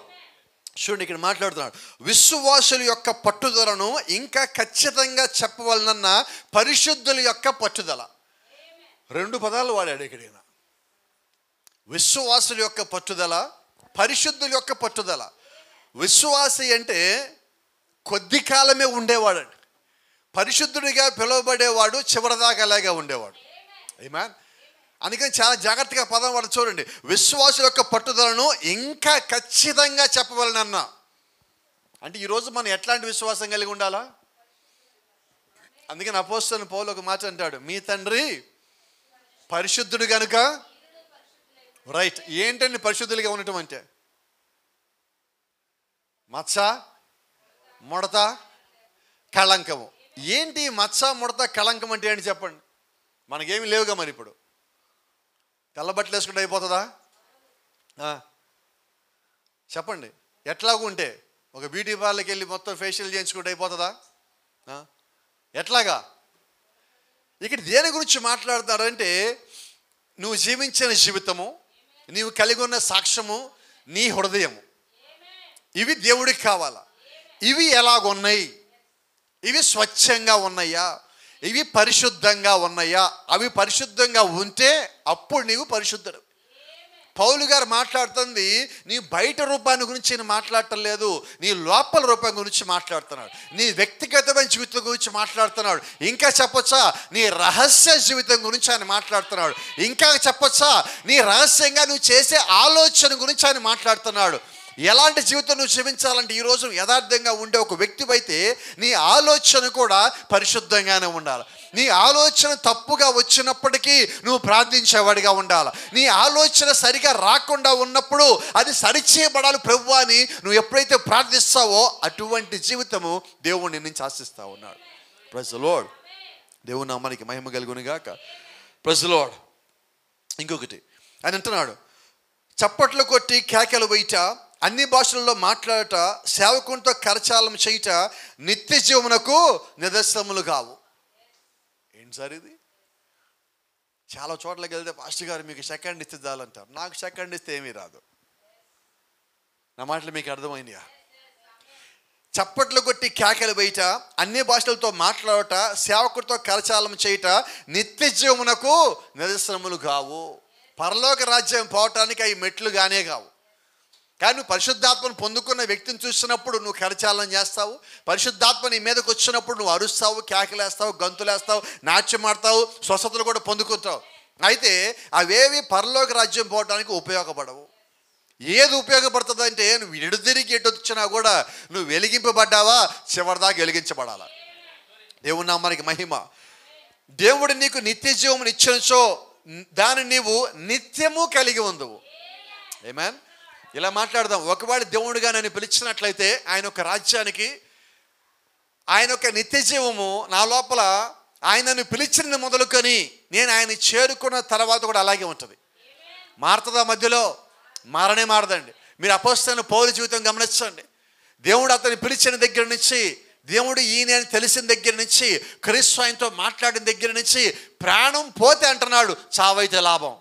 చూడండి, ఇక్కడ మాట్లాడుతున్నాడు విశ్వాసుల యొక్క పట్టుదలను ఇంకా ఖచ్చితంగా చెప్పవలనన్న పరిశుద్ధుల యొక్క పట్టుదల. 2 పదాలు వాడాడు ఇక్కడ. విశ్వాసుల యొక్క పట్టుదల, పరిశుద్ధుల యొక్క పట్టుదల. విశ్వాసి అంటే కొద్ది కాలమే ఉండేవాడండి. పరిశుద్ధుడిగా పిలువబడేవాడు చివరిదాకా అలాగే ఉండేవాడు. ఆమేన్. అందుకని చాలా జాగ్రత్తగా పదం వాడు చూడండి. విశ్వాసుల యొక్క పట్టుదలను ఇంకా ఖచ్చితంగా చెప్పవలనన్నా. అంటే ఈరోజు మనం ఎట్లాంటి విశ్వాసం కలిగి ఉండాలా? అందుకని అపోస్తలుడైన పౌలు ఒక మాట అంటాడు, మీ తండ్రి పరిశుద్ధుడు గనుక. రైట్. ఏంటండి పరిశుద్ధులుగా ఉండటం అంటే? మచ్చ, ముడత, కళంకము. ఏంటి మచ్చ, ముడత, కళంకం అంటే ఏంటి చెప్పండి? మనకేమి లేవుగా. మరి ఇప్పుడు తెల్లబట్టలు వేసుకుంటే అయిపోతుందా? చెప్పండి. ఎట్లాగూ ఉంటే ఒక బ్యూటీ పార్లర్కి వెళ్ళి మొత్తం ఫేషియల్ చేయించుకుంటే అయిపోతుందా? ఎట్లాగా? ఇక్కడ దేని గురించి మాట్లాడతారంటే, నువ్వు జీవించిన జీవితము, నీవు కలిగి ఉన్న సాక్ష్యము, నీ హృదయము, ఇవి దేవుడికి కావాలా? ఇవి ఎలాగున్నాయి? ఇవి స్వచ్ఛంగా ఉన్నాయా? ఇవి పరిశుద్ధంగా ఉన్నాయా? అవి పరిశుద్ధంగా ఉంటే అప్పుడు నీవు పరిశుద్ధుడు. పౌలు గారు మాట్లాడుతుంది నీ బయట రూపాన్ని గురించి నేను మాట్లాడటం లేదు, నీ లోపల రూపం గురించి మాట్లాడుతున్నాడు. నీ వ్యక్తిగతమైన జీవితం గురించి మాట్లాడుతున్నాడు. ఇంకా చెప్పొచ్చా, నీ రహస్య జీవితం గురించి ఆయన మాట్లాడుతున్నాడు. ఇంకా చెప్పొచ్చా, నీ రహస్యంగా నువ్వు చేసే ఆలోచన గురించి ఆయన మాట్లాడుతున్నాడు. ఎలాంటి జీవితం నువ్వు జీవించాలంటే, ఈరోజు యథార్థంగా ఉండే ఒక వ్యక్తివైతే నీ ఆలోచన కూడా పరిశుద్ధంగానే ఉండాలి. నీ ఆలోచన తప్పుగా వచ్చినప్పటికీ నువ్వు ప్రార్థించేవాడిగా ఉండాలి. నీ ఆలోచన సరిగా రాకుండా ఉన్నప్పుడు అది సరిచేయబడాలి ప్రభువా అని నువ్వు ఎప్పుడైతే ప్రార్థిస్తావో అటువంటి జీవితము దేవుడు నీ నుంచి ఆశిస్తా ఉన్నాడు. Praise the lord. దేవుని నామానికి మహిమ కలుగును గాక. Praise the lord. ఇంకొకటి ఆయన అంటున్నాడు, చప్పట్లు కొట్టి కేకలు వేయట, అన్ని భాషల్లో మాట్లాడట, సేవకునితో కరచాలం చేయుట నిత్య జీవమునకు నిదర్శనములు కావు. ఏంటి సార్ ఇది? చాలా చోట్లకి వెళ్తే పాస్టర్ గారు మీకు సెకండ్ ఇస్తే చాలంటారు. నాకు సెకండ్ ఇస్తే ఏమీ రాదు. నా మాటలు మీకు అర్థమైందిగా? చప్పట్లు కొట్టి కేకలు వేయట, అన్ని భాషలతో మాట్లాడట, సేవకుడితో కరచాలం చేయుట నిత్య జీవమునకు నిదర్శనములు కావు. పరలోక రాజ్యం పోవటానికి అవి మెట్లు గానే కావు. కానీ నువ్వు పరిశుద్ధాత్మను పొందుకున్న వ్యక్తిని చూసినప్పుడు నువ్వు కరచాలనం చేస్తావు. పరిశుద్ధాత్మ నీ మీదకి వచ్చినప్పుడు నువ్వు అరుస్తావు, కేకలేస్తావు, గంతులేస్తావు, నాట్యం ఆడతావు, స్వస్థతలు కూడా పొందుకుంటావు. అయితే అవేవి పరలోక రాజ్యం పోవడానికి ఉపయోగపడవు. ఏది ఉపయోగపడుతుంది అంటే, నువ్వు ఎడు తిరిగి ఎటు వచ్చినా కూడా నువ్వు వెలిగింపబడ్డావా, చివరిదాకా వెలిగించబడాలా. దేవుని నామానికి మహిమ. దేవుడు నీకు నిత్య జీవమును ఇచ్చినచో దాన్ని నీవు నిత్యము కలిగి ఉందువు. ఆమేన్. ఇలా మాట్లాడదాం. ఒకవేళ దేవుడుగా నన్ను పిలిచినట్లయితే ఆయన ఒక రాజ్యానికి, ఆయన ఒక నిత్య జీవము నా లోపల, ఆయనను పిలిచిన మొదలుకొని నేను ఆయన చేరుకున్న తర్వాత కూడా అలాగే ఉంటుంది. మారుతుందా? మధ్యలో మారనే మారదండి. మీరు అపోస్తలుడైన పౌలు జీవితం గమనించండి. దేవుడు అతన్ని పిలిచిన దగ్గర నుంచి, దేవుడు ఈయన తెలిసిన దగ్గర నుంచి, క్రీస్తు ఆయనతో మాట్లాడిన దగ్గర నుంచి, ప్రాణం పోతే అంటున్నాడు చావైతే లాభం.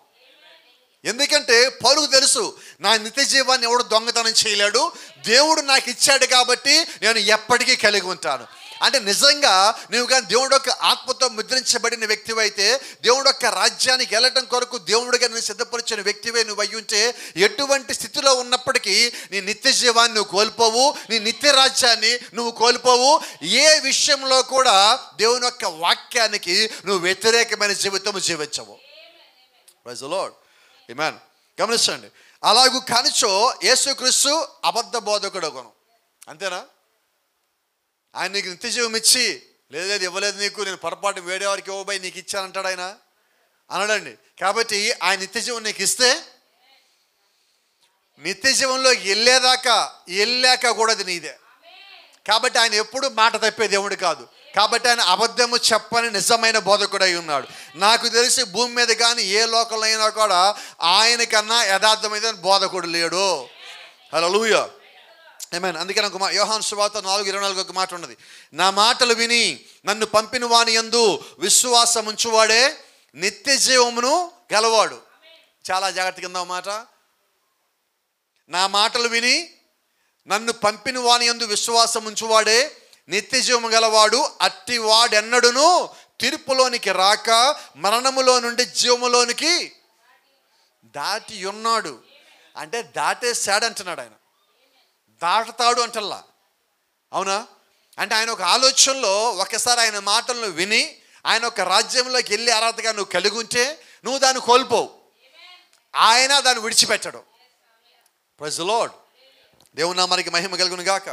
ఎందుకంటే పౌలుకు తెలుసు, నా నిత్య జీవాన్ని ఎవడు దొంగతనం చేయలేడు, దేవుడు నాకు ఇచ్చాడు కాబట్టి నేను ఎప్పటికీ కలిగి ఉంటాను. అంటే నిజంగా నువ్వు కానీ దేవుడు యొక్క ఆత్మతో ముద్రించబడిన వ్యక్తివి అయితే, దేవుడు యొక్క రాజ్యానికి వెళ్ళటం కొరకు దేవుడిగా నేను సిద్ధపరిచిన వ్యక్తివే నువ్వు అయ్యి ఉంటే, ఎటువంటి స్థితిలో ఉన్నప్పటికీ నీ నిత్య జీవాన్ని నువ్వు కోల్పోవు, నీ నిత్య రాజ్యాన్ని నువ్వు కోల్పోవు. ఏ విషయంలో కూడా దేవుని యొక్క వాక్యానికి నువ్వు వ్యతిరేకమైన జీవితం జీవించవు. Praise the Lord. ఆమేన్. గమనించండి. అలాగూ కానిచో యేసుక్రీస్తు అబద్ధ బోధకుడు కొను. అంతేనా? ఆయన నీకు నిత్య జీవం ఇచ్చి, లేదు ఇవ్వలేదు నీకు, నేను పొరపాటు వేడేవారికి ఇవ్వబోయి నీకు ఇచ్చానంటాడు ఆయన? అనడండి. కాబట్టి ఆయన నిత్య జీవం నీకు ఇస్తే, నిత్య జీవంలో వెళ్ళాక కూడా అది నీదే. కాబట్టి ఆయన ఎప్పుడు మాట తప్పే దేవుడు కాదు. కాబట్టి ఆయన అబద్ధము చెప్పని నిజమైన బోధకుడై ఉన్నాడు. నాకు తెలిసి భూమి మీద కానీ ఏ లోకంలో అయినా కూడా ఆయనకన్నా యథార్థమైన బోధకుడు లేడు. హల్లెలూయా. ఆమేన్. అందుకే నాకు యోహాను సువార్త 4:24 ఒక మాట ఉన్నది, నా మాటలు విని నన్ను పంపిన వాని యందు విశ్వాసం ఉంచువాడే నిత్య జీవమును గలవాడు. చాలా జాగ్రత్తగా ఉందా మాట. నా మాటలు విని నన్ను పంపిన వాని యందు విశ్వాసం ఉంచువాడే నిత్య జీవము గలవాడు, అట్టి వాడెన్నడును తీర్పులోనికి రాక మరణములో నుండి జీవములోనికి దాటి ఉన్నాడు. అంటే దాటేశాడు అంటున్నాడు ఆయన. దాటుతాడు అంటల్లా. అవునా? అంటే ఆయన ఒక ఆలోచనలో ఒకసారి ఆయన మాటలను విని ఆయన ఒక రాజ్యంలోకి వెళ్ళి అర్హతగా నువ్వు కలిగి ఉంటే, నువ్వు దాన్ని కోల్పోవు, ఆయన దాన్ని విడిచిపెట్టడు. Praise the lord. దేవుని నామానికి మహిమ కలుగును గాక.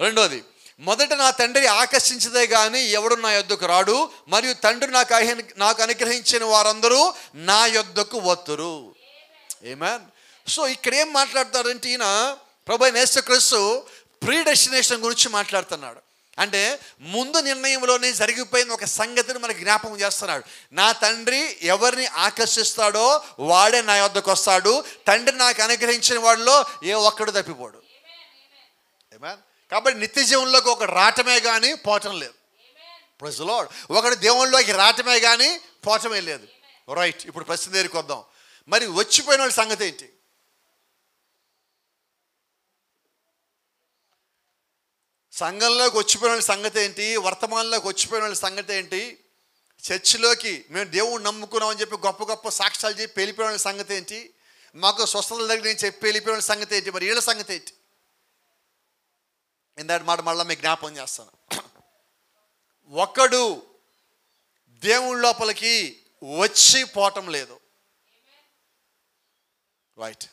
రెండోది, మొదట నా తండ్రి ఆకర్షించదే కానీ ఎవడు నా యొద్దకు రాడు, మరియు తండ్రి నాకు అనుగ్రహించిన వారందరూ నా యొద్దకు వత్తురు. ఆమేన్. సో ఇక్కడ ఏం మాట్లాడతారంటే ఈయన ప్రభువైన యేసుక్రీస్తు ప్రీ డెస్టినేషన్ గురించి మాట్లాడుతున్నాడు. అంటే ముందు నిర్ణయంలోనే జరిగిపోయిన ఒక సంగతిని మనకి జ్ఞాపకం చేస్తున్నాడు. నా తండ్రి ఎవరిని ఆకర్షిస్తాడో వాడే నా యొద్దకు వస్తాడు, తండ్రి నాకు అనుగ్రహించిన వాడిలో ఏ ఒక్కడు తప్పిపోడు. ఆమేన్. కాబట్టి నిత్య జీవంలోకి ఒకడు రావటమే కానీ పోవటం లేదు. Praise the lord. ఒకడు దేవుళ్ళలోకి రావటమే కానీ పోవటమే లేదు. రైట్. ఇప్పుడు ప్రశ్న దగ్గరికి వద్దాం. మరి వచ్చిపోయిన వాళ్ళ సంగతి ఏంటి? సంఘంలోకి వచ్చిపోయిన వాళ్ళ సంగతి ఏంటి? వర్తమానంలోకి వచ్చిపోయిన వాళ్ళ సంగతి ఏంటి? చర్చిలోకి మేము దేవుణ్ణి నమ్ముకున్నామని చెప్పి గొప్ప గొప్ప సాక్ష్యాలు చెప్పి వెళ్ళిపోయిన వాళ్ళ సంగతి ఏంటి? మాకు స్వస్థతల దగ్గర నేను చెప్పి వెళ్ళిపోయిన వాళ్ళ సంగతి ఏంటి? మరి వీళ్ళ సంగతి ఏంటి? ఇందాటి మాట మళ్ళీ మీకు జ్ఞాపకం చేస్తాను. ఒకడు దేవుని లోపలికి వచ్చి పోవటం లేదు. రైట్.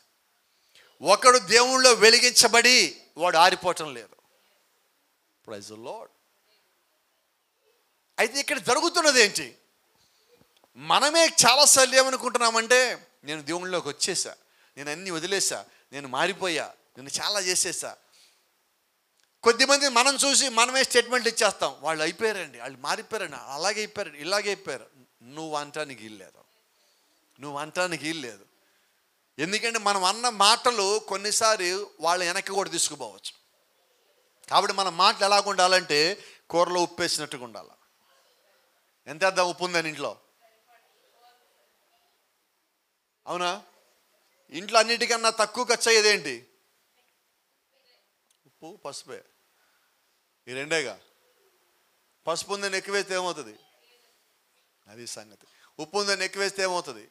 ఒకడు దేవుళ్ళో వెలిగించబడి వాడు ఆరిపోవటం లేదు. Praise the lord. అయితే ఇక్కడ జరుగుతున్నది ఏంటి? మనమే చాలాసార్లు ఏమనుకుంటున్నామంటే నేను దేవుళ్ళలోకి వచ్చేసా, నేను అన్నీ వదిలేసా, నేను మారిపోయా, నేను చాలా చేసేసా. కొద్దిమంది మనం చూసి మనమే స్టేట్మెంట్లు ఇచ్చేస్తాం. వాళ్ళు అయిపోయారండి, వాళ్ళు మారిపోయారండి, అలాగే అయిపోయారండి, ఇలాగే అయిపోయారు. నువ్వు అంటానికి వీల్లేదు, నువ్వు అంటానికి వీల్లేదు. ఎందుకంటే మనం అన్న మాటలు కొన్నిసారి వాళ్ళ వెనక్కి కూడా తీసుకుపోవచ్చు. కాబట్టి మన మాటలు ఎలాగ ఉండాలంటే కూరలో ఉప్పు వేసినట్టుగా ఉండాలి. ఎంత అర్థం ఉప్పు ఉందని ఇంట్లో? అవునా? ఇంట్లో అన్నిటికన్నా తక్కువ ఖర్చు అయ్యేదేంటి? ఉప్పు, పసుపే. ఈ రెండేగా. పసుపు ఉందని ఎక్కువ వేస్తే ఏమవుతుంది? అది సంగతి. ఉప్పు ఉందని ఎక్కువ వేస్తే ఏమవుతుంది?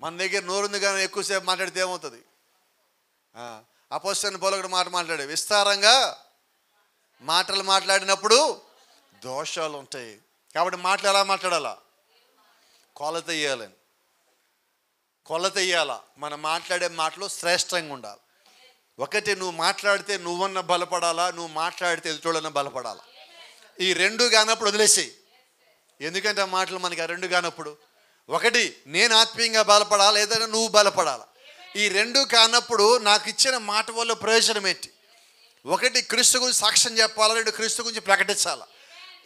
మన దగ్గర నోరుంది కానీ ఎక్కువసేపు మాట్లాడితే ఏమవుతుంది? అపోస్తలుని పోలొకడు మాట మాట్లాడే విస్తారంగా మాటలు మాట్లాడినప్పుడు దోషాలు ఉంటాయి. కాబట్టి మాటలు ఎలా మాట్లాడాలా? కొలత వేయాలని, కొలత వేయాలా. మనం మాట్లాడే మాటలు శ్రేష్టంగా ఉండాలి. ఒకటి, నువ్వు మాట్లాడితే నువ్వన్న బలపడాలా, నువ్వు మాట్లాడితే ఎదుటోళ్ళన్న బలపడాలా. ఈ రెండు కానప్పుడు వదిలేసి. ఎందుకంటే ఆ మాటలు మనకి ఆ రెండు కానప్పుడు, ఒకటి నేను ఆత్మీయంగా బలపడాలా, ఏదైనా నువ్వు బలపడాలా. ఈ రెండు కానప్పుడు నాకు ఇచ్చిన మాట వల్ల ప్రయోజనం ఏంటి? ఒకటి క్రీస్తు గురించి సాక్ష్యం చెప్పాలా, రెండు క్రీస్తు గురించి ప్రకటించాలా.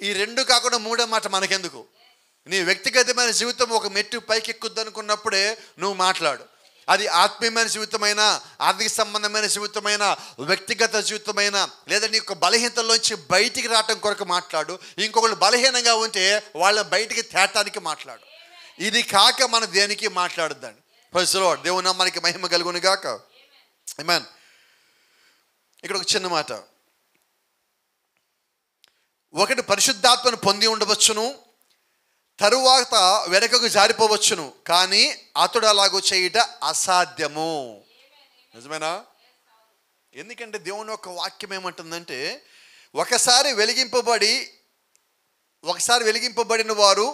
ఈ రెండు కాకుండా మూడో మాట మనకెందుకు? నీ వ్యక్తిగతమైన జీవితం ఒక మెట్టు పైకి ఎక్కుద్ది అనుకున్నప్పుడే నువ్వు మాట్లాడు. అది ఆత్మీయమైన జీవితమైన, ఆర్థిక సంబంధమైన జీవితమైన, వ్యక్తిగత జీవితమైన, లేదా నీ యొక్క బలహీనతల్లోంచి బయటికి రావటం కొరకు మాట్లాడు. ఇంకొకళ్ళు బలహీనంగా ఉంటే వాళ్ళని బయటికి తేటానికి మాట్లాడు. ఇది కాక మన దేనికి మాట్లాడద్దండి. Praise the lord. దేవుని నామానికి మహిమ కలుగును గాక. ఆమేన్. ఇక్కడ ఒక చిన్న మాట. ఒకటి పరిశుద్ధాత్మను పొంది ఉండవచ్చును, తరువాత వెనకకు జారిపోవచ్చును, కానీ అతడు అలాగూ చేయుట అసాధ్యము. నిజమేనా? ఎందుకంటే దేవుని యొక్క వాక్యం ఏమంటుందంటే ఒకసారి వెలిగింపబడిన వారు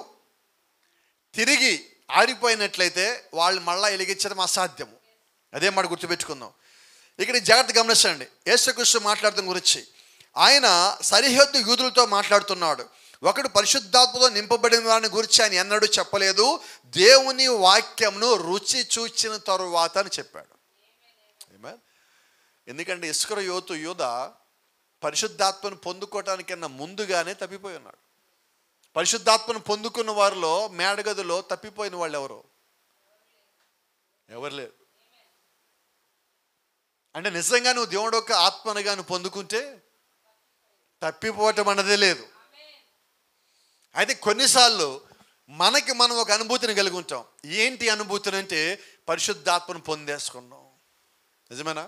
తిరిగి ఆరిపోయినట్లయితే వాళ్ళు మళ్ళీ వెలిగించడం అసాధ్యము. అదే మాట గుర్తుపెట్టుకుందాం. ఇక్కడ జాగ్రత్త గమనించండి. యేసుక్రీస్తు మాట్లాడటం గురించి ఆయన సరిహద్దు యూదులతో మాట్లాడుతున్నాడు. ఒకడు పరిశుద్ధాత్మతో నింపబడిన వారిని గురించి ఆయన ఎన్నడూ చెప్పలేదు, దేవుని వాక్యంను రుచి చూచిన తరువాత అని చెప్పాడు. ఎందుకంటే ఇస్కరియోతు యూదా పరిశుద్ధాత్మను పొందుకోవటానికన్నా ముందుగానే తప్పిపోయి ఉన్నాడు. పరిశుద్ధాత్మను పొందుకున్న వారిలో మేడగదిలో తప్పిపోయిన వాళ్ళు ఎవరు లేరు. అంటే నిజంగా నువ్వు దేవుడు యొక్క ఆత్మనుగా నువ్వు పొందుకుంటే తప్పిపోవటం అన్నదే లేదు. అయితే కొన్నిసార్లు మనకి మనం ఒక అనుభూతిని కలిగి ఉంటాం. ఏంటి అనుభూతిని అంటే పరిశుద్ధాత్మను పొందేసుకున్నాం. నిజమేనా?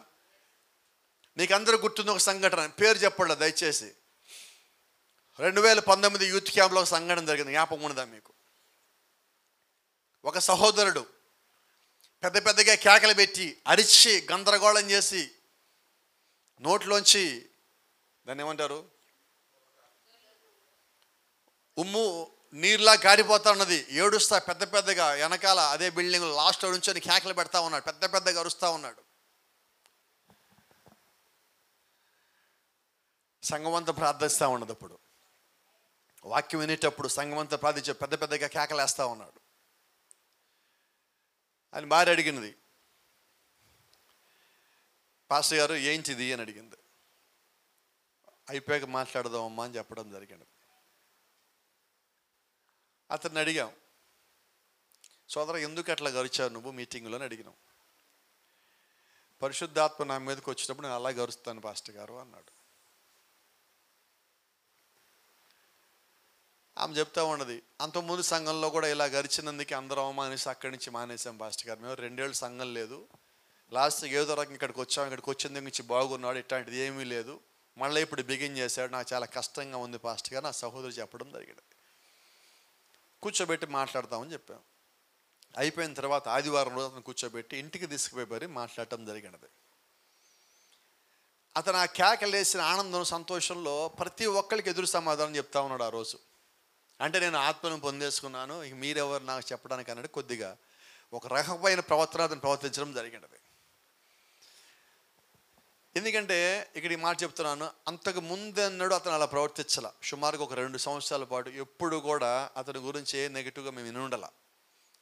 నీకు అందరూ గుర్తున్న ఒక సంఘటన, పేరు చెప్పండి దయచేసి. 2019 యూత్ క్యాంప్లో ఒక సంఘటన జరిగింది, జ్ఞాపకం ఉన్నదా మీకు? ఒక సహోదరుడు పెద్దగా కేకలు పెట్టి అరిచి గందరగోళం చేసి నోట్లోంచి దాన్ని ఏమంటారు, ఉమ్ము నీరులా గారిపోతా ఉన్నది. ఏడుస్తా పెద్ద పెద్దగా వెనకాల అదే బిల్డింగ్ లాస్ట్లో నుంచొని కేకలు పెడతా ఉన్నాడు, పెద్ద పెద్దగా అరుస్తూ ఉన్నాడు. సంఘమంతా ప్రార్థిస్తూ ఉన్నది. అప్పుడు వాక్యం వినేటప్పుడు సంఘమంతా ప్రార్థించే పెద్ద పెద్దగా కేకలేస్తూ ఉన్నాడు. ఆయన భార్య అడిగినది, పాస్టర్ గారు ఏంటిది అని అడిగింది. అయిపోయాక మాట్లాడదామమ్మా అని చెప్పడం జరిగింది. అతన్ని అడిగాం, సోదర ఎందుకు అట్లా గరిచావు నువ్వు మీటింగ్లో అని అడిగినాం. పరిశుద్ధాత్మ నా మీదకి వచ్చినప్పుడు నేను అలా గరుస్తాను పాస్టర్ గారు అన్నాడు. ఆమె చెప్తా ఉన్నది, అంతకుముందు సంఘంలో కూడా ఇలా గరిచినందుకు అందరూ అవమానిస్తే అక్కడి నుంచి మానేసాం పాస్టర్ గారు. మేము 2 ఏళ్ళు సంఘం లేదు, లాస్ట్కి ఏదో రకంగా ఇక్కడికి వచ్చాము, ఇక్కడికి వచ్చిన దగ్గర నుంచి బాగున్నాడు, ఇట్లాంటిది ఏమీ లేదు, మళ్ళీ ఇప్పుడు బిగిన్ చేశాడు, నాకు చాలా కష్టంగా ఉంది పాస్టర్ గారు నా సహోదరు చెప్పడం జరిగింది. కూర్చోబెట్టి మాట్లాడతామని చెప్పాం. అయిపోయిన తర్వాత ఆదివారం రోజు అతను కూర్చోబెట్టి ఇంటికి తీసుకుపోయి మాట్లాడటం జరిగినది. అతను ఆ కేకలేసిన ఆనందం సంతోషంలో ప్రతి ఒక్కరికి ఎదురు సమాధానం చెప్తా ఉన్నాడు ఆ రోజు. అంటే నేను ఆత్మను పొందేసుకున్నాను, ఇక మీరెవరు నాకు చెప్పడానికి అన్నట్టు కొద్దిగా ఒక రకమైన ప్రవర్తన అతను ప్రవర్తించడం జరిగినది. ఎందుకంటే ఇక్కడ ఈ మాట చెప్తున్నాను, అంతకు ముందన్నాడు అతను అలా ప్రవర్తించాల. సుమారుగా ఒక 2 సంవత్సరాల పాటు ఎప్పుడు కూడా అతని గురించి ఏ నెగిటివ్గా మేము వినుండాల.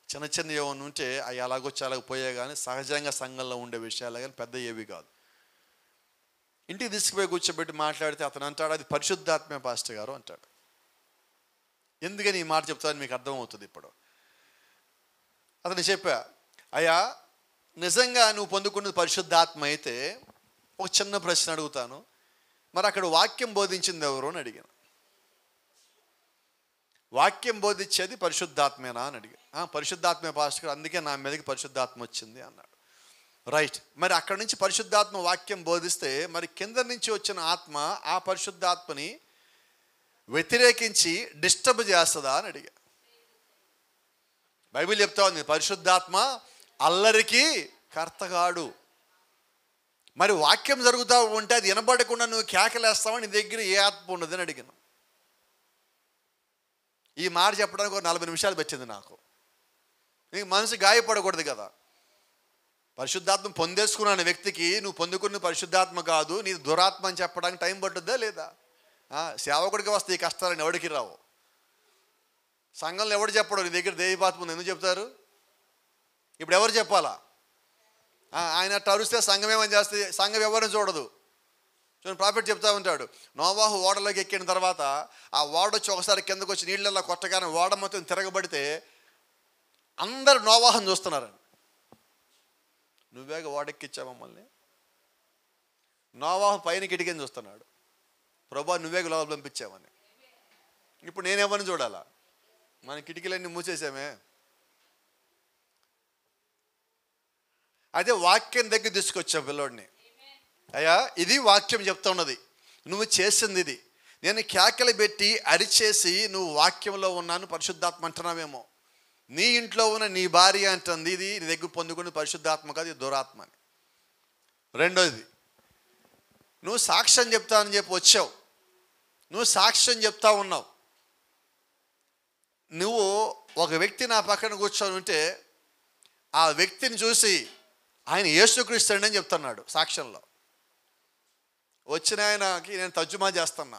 చిన్న చిన్న ఏమైనా ఉంటే అవి అలాగొచ్చి అలాగపోయే కానీ సహజంగా సంఘంలో ఉండే విషయాలు కానీ పెద్ద ఏవి కాదు. ఇంటికి తీసుకుపోయి కూర్చోబెట్టి మాట్లాడితే అతను అంటాడు, అది పరిశుద్ధాత్మే పాస్టర్ గారు అంటాడు. ఎందుకని ఈ మాట చెప్తాను మీకు అర్థమవుతుంది. ఇప్పుడు అతను చెప్పా, అయ్యా నిజంగా నువ్వు పొందుకున్నది పరిశుద్ధాత్మ అయితే ఒక చిన్న ప్రశ్న అడుగుతాను, మరి అక్కడ వాక్యం బోధించింది ఎవరు అని అడిగాను. వాక్యం బోధించేది పరిశుద్ధాత్మేనా అని అడిగాను. పరిశుద్ధాత్మే పాస్టర్ గారు, అందుకే నా మీదకి పరిశుద్ధాత్మ వచ్చింది అన్నాడు. రైట్, మరి అక్కడి నుంచి పరిశుద్ధాత్మ వాక్యం బోధిస్తే మరి కింద నుంచి వచ్చిన ఆత్మ ఆ పరిశుద్ధాత్మని వ్యతిరేకించి డిస్టర్బ్ చేస్తుందా అని అడిగా. బైబిల్ చెప్తా ఉంది పరిశుద్ధాత్మ అల్లరికి కర్తగాడు. మరి వాక్యం జరుగుతూ ఉంటే అది వినబడకుండా నువ్వు కేకలేస్తావా, నీ దగ్గర ఏ ఆత్మ ఉన్నదని అడిగాను. ఈ మాట చెప్పడానికి ఒక 40 నిమిషాలు పెట్టింది నాకు. నీకు మనసు గాయపడకూడదు కదా. పరిశుద్ధాత్మ పొందేసుకున్న వ్యక్తికి నువ్వు పొందుకున్న పరిశుద్ధాత్మ కాదు నీ దురాత్మ అని చెప్పడానికి టైం పట్టుద్దా లేదా? సేవకుడికి వస్తే ఈ కష్టాలని ఎవడికి రావు. సంఘంలో ఎవడు చెప్పడు నీ దగ్గర దైవాత్మ ఉంది, ఎందుకు చెప్తారు? ఇప్పుడు ఎవరు చెప్పాలా? ఆయన అట్లా అరుస్తే సంఘం ఏమని చేస్తుంది? సంఘం ఎవరిని చూడదు. చూడండి, ప్రాఫిట్ చెప్తా ఉంటాడు, నోవాహు ఓడలోకి ఎక్కిన తర్వాత ఆ ఓడ వచ్చి ఒకసారి కిందకు వచ్చి నీళ్ళల్లో కొట్టగానే ఓడ మొత్తం తిరగబడితే అందరు నోవాహుని చూస్తున్నారని. నువ్వేగా ఓడెక్కిచ్చావు మమ్మల్ని. నోవాహు పైన కిటికీని చూస్తున్నాడు, ప్రభా నువ్వేగా లోపల పంపించావని. ఇప్పుడు నేనెవరిని చూడాలా? మన కిటికీలన్నీ మూసేసామే. అయితే వాక్యం దగ్గర తీసుకొచ్చావు పిల్లోడిని. అయ్యా ఇది వాక్యం చెప్తా ఉన్నది, నువ్వు చేసింది ఇది. నేను కేకలు పెట్టి అరిచేసి నువ్వు వాక్యంలో ఉన్నాను పరిశుద్ధాత్మ అంటున్నావేమో. నీ ఇంట్లో ఉన్న నీ భార్య అంటుంది ఇది నీ దగ్గర పొందుకుని పరిశుద్ధాత్మ కాదు, ఇది దురాత్మ అని. రెండోది, నువ్వు సాక్ష్యం చెప్తానని చెప్పి వచ్చావు, నువ్వు సాక్ష్యం చెప్తా ఉన్నావు. నువ్వు ఒక వ్యక్తి నా పక్కన కూర్చొని ఉంటే ఆ వ్యక్తిని చూసి ఆయన యేసుక్రీస్తు అని చెప్తున్నాడు సాక్ష్యంలో. వచ్చిన ఆయనకి నేను తర్జుమా చేస్తున్నా.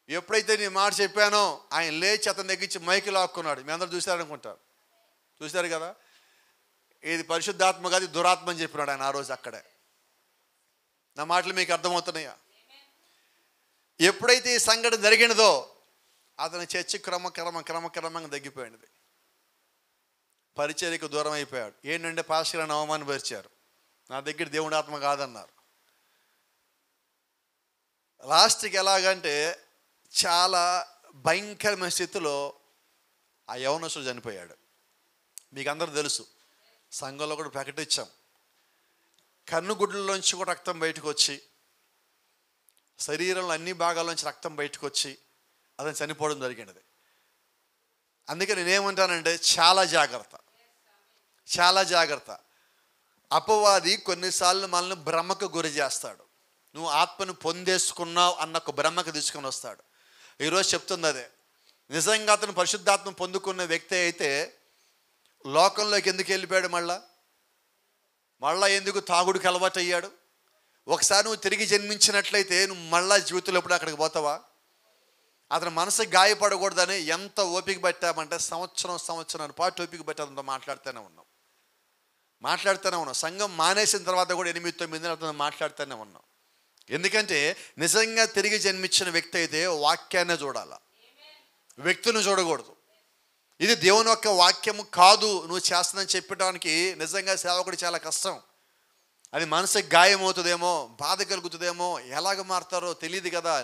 ఎప్పుడైతే నీ మాట చెప్పానో ఆయన లేచి అతని దగ్గరించి మైకి లాక్కున్నాడు. మీ అందరూ చూశారనుకుంటారు, చూశారు కదా. ఇది పరిశుద్ధాత్మ కాదు దురాత్మ అని చెప్పినాడు ఆయన ఆ రోజు అక్కడే. నా మాటలు మీకు అర్థమవుతున్నాయా? ఎప్పుడైతే ఈ సంఘటన జరిగినదో అతని చర్చి క్రమంగా తగ్గిపోయినది. పరిచర్యకు దూరం అయిపోయాడు. ఏంటంటే పాస్టర్ గారిని అవమానపరిచారు, నా దగ్గర దేవుడి ఆత్మ కాదన్నారు. లాస్ట్కి ఎలాగంటే చాలా భయంకరమైన స్థితిలో ఆ యవనస్తుడు చనిపోయాడు. మీకు అందరూ తెలుసు, సంఘంలో కూడా ప్రకటించాం. కన్నుగుడ్లలోంచి కూడా రక్తం బయటకు వచ్చి, శరీరంలో అన్ని భాగాల్లోంచి రక్తం బయటకు వచ్చి అతను చనిపోవడం జరిగినది. అందుకే నేనేమంటానంటే చాలా జాగ్రత్త. అపవాది కొన్నిసార్లు మనల్ని భ్రమకు గురి చేస్తాడు. నువ్వు ఆత్మను పొందేసుకున్నావు అన్న ఒక భ్రమకు తీసుకొని వస్తాడు. ఈరోజు చెప్తుంది అదే, నిజంగా అతను పరిశుద్ధాత్మ పొందుకున్న వ్యక్తి అయితే లోకంలోకి ఎందుకు వెళ్ళిపోయాడు? మళ్ళా ఎందుకు తాగుడికి అలవాటు అయ్యాడు? ఒకసారి నువ్వు తిరిగి జన్మించినట్లయితే నువ్వు మళ్ళా జీవితంలో ఎప్పుడు అక్కడికి పోతావా? అతని మనసు గాయపడకూడదని ఎంత ఓపిక పెట్టామంటే సంవత్సరం పాటు ఓపిక పెట్టి అతనితో మాట్లాడుతూనే ఉన్నాం. సంఘం మానేసిన తర్వాత కూడా 8-9 నెలలు అతను మాట్లాడుతూనే ఉన్నాం. ఎందుకంటే నిజంగా తిరిగి జన్మించిన వ్యక్తి అయితే వాక్యాన్నే చూడాలా, వ్యక్తిని చూడకూడదు. ఇది దేవుని యొక్క వాక్యము కాదు నువ్వు చేస్తుందని చెప్పడానికి నిజంగా సేవకుడు చాలా కష్టం. అది మనసుకి గాయం అవుతుందేమో, బాధ కలుగుతుందేమో, ఎలాగ మారుతారో తెలియదు కదా.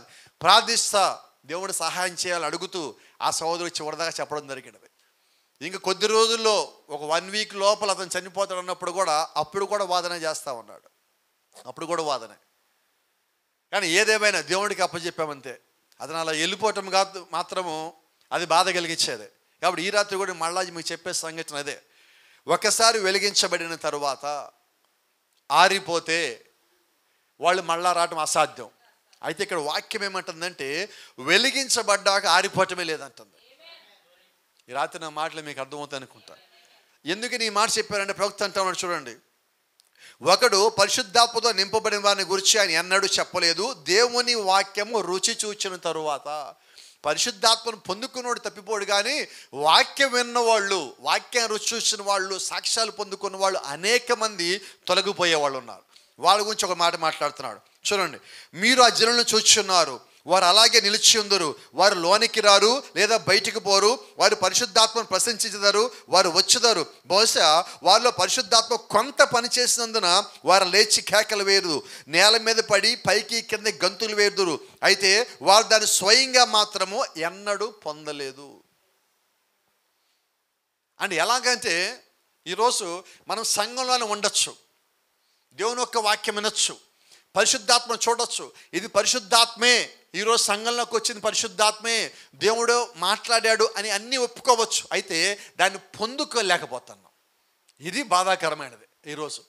ప్రార్థిస్తా, దేవుడు సహాయం చేయాలని అడుగుతూ ఆ సహోదరుడు చివరిదాకా చెప్పడం జరిగినది. ఇంకా కొద్ది రోజుల్లో ఒక 1 వీక్ లోపల అతను చనిపోతాడు అన్నప్పుడు కూడా అప్పుడు కూడా వాదన చేస్తూ ఉన్నాడు. అప్పుడు కూడా వాదనే. కానీ ఏదేమైనా దేవుడికి అప్పచెప్పామంతే. అతను అలా వెళ్ళిపోవటం కాదు మాత్రము అది బాధ కలిగించేదే. కాబట్టి ఈ రాత్రి కూడా మళ్ళా మీకు చెప్పే సంఘటన అదే. ఒకసారి వెలిగించబడిన తరువాత ఆరిపోతే వాళ్ళు మళ్ళా రావటం అసాధ్యం. అయితే ఇక్కడ వాక్యం ఏమంటుందంటే వెలిగించబడ్డాక ఆరిపోవటమే లేదంటుంది. ఈ రాత్రి నా మాటలు మీకు అర్థమవుతాయి అనుకుంటా. ఎందుకు ఈ మాట చెప్పారంటే ప్రవక్త అంటున్నాడు చూడండి, ఒకడు పరిశుద్ధాత్మతో నింపబడిన వారిని గురించి ఆయన ఎన్నడూ చెప్పలేదు. దేవుని వాక్యము రుచి చూచిన తరువాత పరిశుద్ధాత్మను పొందుకున్నవాడు తప్పిపోడు, కానీ వాక్యం విన్నవాళ్ళు, వాక్యం రుచి చూసిన వాళ్ళు, సాక్ష్యాలు పొందుకున్న వాళ్ళు అనేక మంది తొలగిపోయే వాళ్ళు ఉన్నారు. వాళ్ళ గురించి ఒక మాట మాట్లాడుతున్నాడు చూడండి. మీరు ఆ జనులను చూచున్నారు, వారు అలాగే నిలిచి ఉందరు, వారు లోనికి రారు లేదా బయటికి పోరు, వారు పరిశుద్ధాత్మను ప్రశంసించదారు, వారు వచ్చుదారు. బహుశా వారిలో పరిశుద్ధాత్మ కొంత పని చేసినందున వారు లేచి కేకలు వేయరు, నేల మీద పడి పైకి కింద గంతులు వేరుదురు. అయితే వారు దాన్ని స్వయంగా మాత్రము ఎన్నడూ పొందలేదు. అంటే ఎలాగంటే ఈరోజు మనం సంఘంలోనే ఉండొచ్చు, దేవుని యొక్క వాక్యం వినొచ్చు, పరిశుద్ధాత్మను చూడొచ్చు. ఇది పరిశుద్ధాత్మే, ఈరోజు సంఘంలోకి వచ్చింది పరిశుద్ధాత్మే, దేవుడు మాట్లాడాడు అని అన్నీ ఒప్పుకోవచ్చు. అయితే దాన్ని పొందుకోలేకపోతున్నాం. ఇది బాధాకరమైనది. ఈరోజు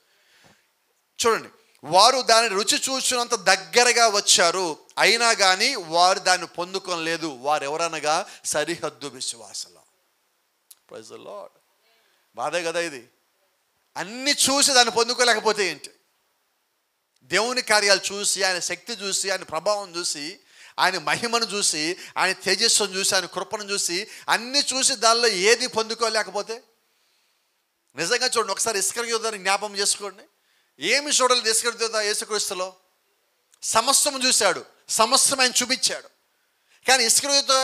చూడండి, వారు దాని రుచి చూసినంత దగ్గరగా వచ్చారు, అయినా కానీ వారు దాన్ని పొందుకోలేదు. వారు ఎవరనగా సరిహద్దు విశ్వాసులు. Praise the lord. బాధే కదా ఇది. అన్నీ చూసి దాన్ని పొందుకోలేకపోతే ఏంటి? దేవుని కార్యాలు చూసి, ఆయన శక్తి చూసి, ఆయన ప్రభావం చూసి, ఆయన మహిమను చూసి, ఆయన తేజస్సును చూసి, ఆయన కృపను చూసి, అన్నీ చూసి దానిలో ఏది పొందుకోలేకపోతే నిజంగా చూడండి. ఒకసారి ఇస్కరియోతు యోధాన్ని జ్ఞాపకం చేసుకోండి. ఏమి చూడలేదు ఇస్కరియోతు యోధా యేసుక్రీస్తులో? సమస్తం చూశాడు, సమస్తం ఆయన చూపించాడు. కానీ ఇస్కరియోతు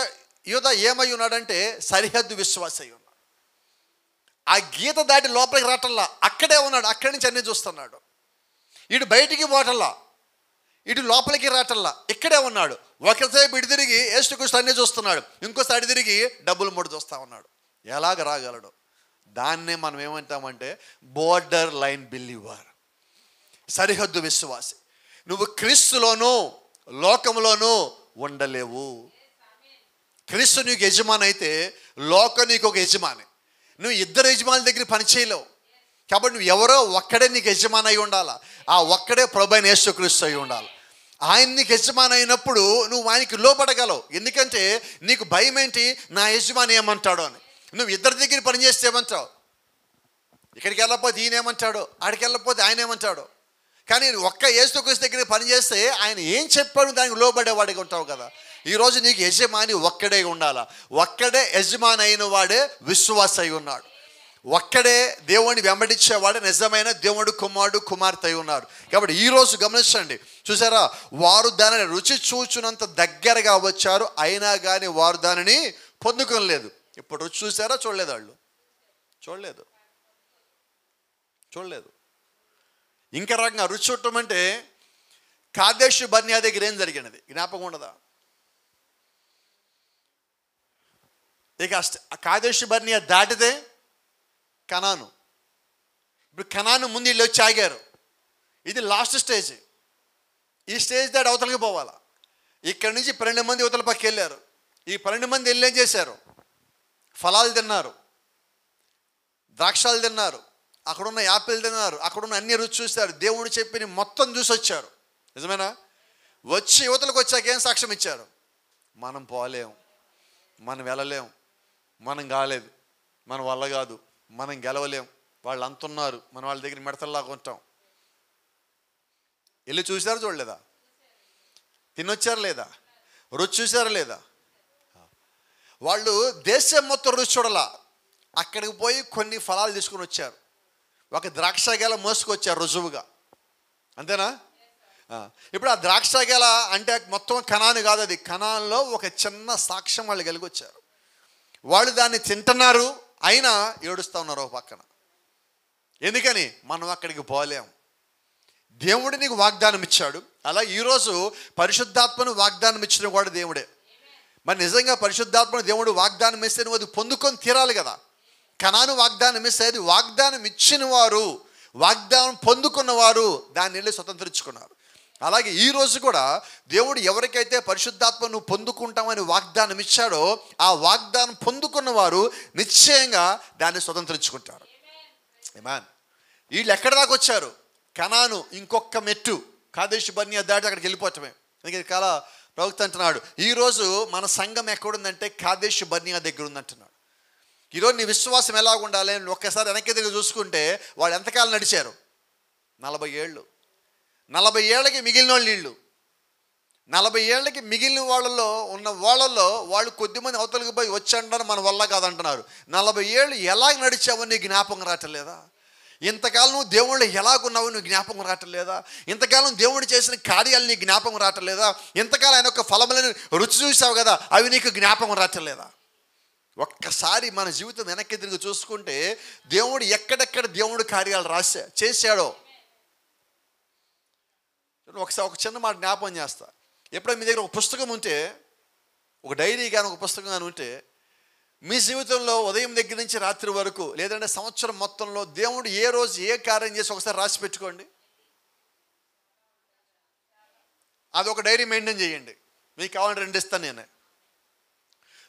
యోధా ఏమై ఉన్నాడంటే సరిహద్దు విశ్వాసి అయి ఉన్నాడు. ఆ గీత దాటి లోపలికి రావటంలా, అక్కడే ఉన్నాడు, అక్కడి నుంచి అన్నీ చూస్తున్నాడు. ఇటు బయటికి పోవటల్లా, ఇటు లోపలికి రావటల్లా, ఇక్కడే ఉన్నాడు. ఒకసేపు ఇటు తిరిగి యేసుక్రీస్తు అన్నీ చూస్తున్నాడు, ఇంకోసారి అటు తిరిగి డబ్బులు మూడు చూస్తూ ఉన్నాడు. ఎలాగ రాగలడు? దాన్నే మనం ఏమంటామంటే బోర్డర్ లైన్ బిలీవర్, సరిహద్దు విశ్వాసి. నువ్వు క్రీస్తులోనూ లోకంలోనూ ఉండలేవు. క్రీస్తు నీకు యజమాని అయితే లోకం నీకు ఒక యజమాని. నువ్వు ఇద్దరు యజమానుల దగ్గర పని చేయలేవు. కాబట్టి నువ్వు ఎవరో ఒక్కడే నీకు యజమాని అయి ఉండాలా. ఆ ఒక్కడే ప్రభువైన యేసుక్రీస్తు అయి ఉండాలి. ఆయన నీకు యజమాని అయినప్పుడు నువ్వు ఆయనకి లోపడగలవు. ఎందుకంటే నీకు భయం ఏంటి? నా యజమాని ఏమంటాడో అని. నువ్వు ఇద్దరి దగ్గర పని చేస్తే ఏమంటావు? ఇక్కడికి వెళ్ళకపోతే ఈయన ఏమంటాడు, ఆడికి వెళ్ళకపోతే ఆయన ఏమంటాడు. కానీ ఒక్క యేసుక్రీస్తు దగ్గర పని చేస్తే ఆయన ఏం చెప్పాడు దానికి లోబడేవాడిగా ఉంటావు కదా. ఈరోజు నీకు యజమాని ఒక్కడే ఉండాలా. ఒక్కడే యజమాని అయిన వాడే విశ్వాస అయి ఉన్నాడు. ఒక్కడే దేవుడిని వెంబడించేవాడే నిజమైన దేవుడు కుమారుడు కుమార్తె అయి ఉన్నారు. కాబట్టి ఈరోజు గమనించండి, చూసారా, వారు దానిని రుచి చూచునంత దగ్గరగా వచ్చారు, అయినా కానీ వారు దానిని పొందుకోలేదు. ఇప్పుడు రుచి చూసారా? చూడలేదు. వాళ్ళు చూడలేదు. ఇంకా రకంగా రుచి చూడటం అంటే కాదేశు బర్నియా దగ్గర ఏం జరిగినది జ్ఞాపకం ఉండదా? ఇక కాదేశు బర్నియా దాటితే కనాను. ఇప్పుడు కనాను ముందు వీళ్ళు వచ్చి ఆగారు. ఇది లాస్ట్ స్టేజ్. ఈ స్టేజ్ దాటి అవతలకి పోవాలా. ఇక్కడి నుంచి 12 మంది అవతల పక్కకి వెళ్ళారు. ఈ 12 మంది వెళ్ళి ఏం చేశారు? ఫలాలు తిన్నారు, ద్రాక్షాలు తిన్నారు, అక్కడున్న యాపిల్ తిన్నారు, అక్కడున్న అన్ని రుచి చూశారు, దేవుడు చెప్పిన మొత్తం చూసి వచ్చారు. నిజమేనా? వచ్చి యువతలకు వచ్చాక ఏం సాక్ష్యం ఇచ్చారు? మనం పోలేం, మనం వెళ్ళలేం, మనం కాలేదు, మన వల్ల కాదు, మనం గెలవలేం, వాళ్ళు అంతున్నారు, మనం వాళ్ళ దగ్గర మిడతల్లాగా ఉంటాం. వెళ్ళి చూసారా చూడలేదా? తినొచ్చారా లేదా? రుచి చూసారా లేదా? వాళ్ళు దేశం మొత్తం రుచి చూడాల, అక్కడికి పోయి కొన్ని ఫలాలు తీసుకుని వచ్చారు, ఒక ద్రాక్ష గెల మోసుకొచ్చారు రుజువుగా, అంతేనా? ఇప్పుడు ఆ ద్రాక్ష గెల అంటే మొత్తం కనాను కాదు, అది కనాన్లో ఒక చిన్న సాక్ష్యం వాళ్ళు కలిగి వచ్చారు. వాళ్ళు దాన్ని తింటున్నారు, అయినా ఏడుస్తూ ఉన్నారు ఒక పక్కన. ఎందుకని? మనం అక్కడికి పోలేం. దేవుడు నీకు వాగ్దానం ఇచ్చాడు, అలా ఈరోజు పరిశుద్ధాత్మను వాగ్దానం ఇచ్చిన కూడా దేవుడే. మరి నిజంగా పరిశుద్ధాత్మను దేవుడు వాగ్దానం ఇస్తే నువ్వు అది పొందుకొని తీరాలి కదా. కనాను వాగ్దానం ఇస్తే అది వాగ్దానం ఇచ్చిన వారు, వాగ్దానం పొందుకున్నవారు దాన్ని వెళ్ళి స్వతంత్రించుకున్నారు. అలాగే ఈరోజు కూడా దేవుడు ఎవరికైతే పరిశుద్ధాత్మను పొందుకుంటామని వాగ్దానం ఇచ్చాడో ఆ వాగ్దానం పొందుకున్న వారు నిశ్చయంగా దాన్ని స్వతంత్రించుకుంటారు. ఆమేన్. వీళ్ళు ఎక్కడి దాకా వచ్చారు? కనాను ఇంకొక మెట్టు, కాదేశు బర్నియా దాటి అక్కడికి వెళ్ళిపోవటమే. అందుకే చాలా ప్రవక్త అంటున్నాడు, ఈరోజు మన సంఘం ఎక్కడుందంటే కాదేశు బర్నియా దగ్గర ఉందంటున్నాడు. ఈరోజు నీ విశ్వాసం ఎలా ఉండాలి? ఒక్కసారి వెనక్కి తిరిగి చూసుకుంటే వాళ్ళు ఎంతకాలం నడిచారు? 40 ఏళ్ళు. 40 ఏళ్ళకి మిగిలిన వాళ్ళు వీళ్ళు. 40 ఏళ్ళకి మిగిలిన వాళ్ళలో వాళ్ళు కొద్దిమంది అవతలకి పోయి వచ్చంటారు, మన వల్ల కాదంటున్నారు. 40 ఏళ్ళు ఎలా నడిచావో నీ జ్ఞాపకం రావట్లేదా? ఇంతకాలం నువ్వు దేవుళ్ళు ఎలాగున్నావు నువ్వు జ్ఞాపకం రావట్లేదా? ఇంతకాలం దేవుడు చేసిన కార్యాలు నీకు జ్ఞాపకం రావట్లేదా? ఇంతకాలం ఆయన యొక్క ఫలములను రుచి చూసావు కదా, అవి నీకు జ్ఞాపకం రావట్లేదా? ఒక్కసారి మన జీవితం వెనక్కి తిరిగి చూసుకుంటే దేవుడు ఎక్కడెక్కడ దేవుడు కార్యాలు చేశాడో ఒకసారి ఒక చిన్న మాట జ్ఞాపకం చేస్తా. ఎప్పుడైనా మీ దగ్గర ఒక పుస్తకం ఉంటే, ఒక డైరీ కానీ ఒక పుస్తకం కానీ ఉంటే, మీ జీవితంలో ఉదయం దగ్గర నుంచి రాత్రి వరకు లేదంటే సంవత్సరం మొత్తంలో దేవుడు ఏ రోజు ఏ కార్యం చేసి ఒకసారి రాసి పెట్టుకోండి. అదొక డైరీ మెయింటైన్ చేయండి. మీకు కావాలంటే 2 ఇస్తాను నేనే.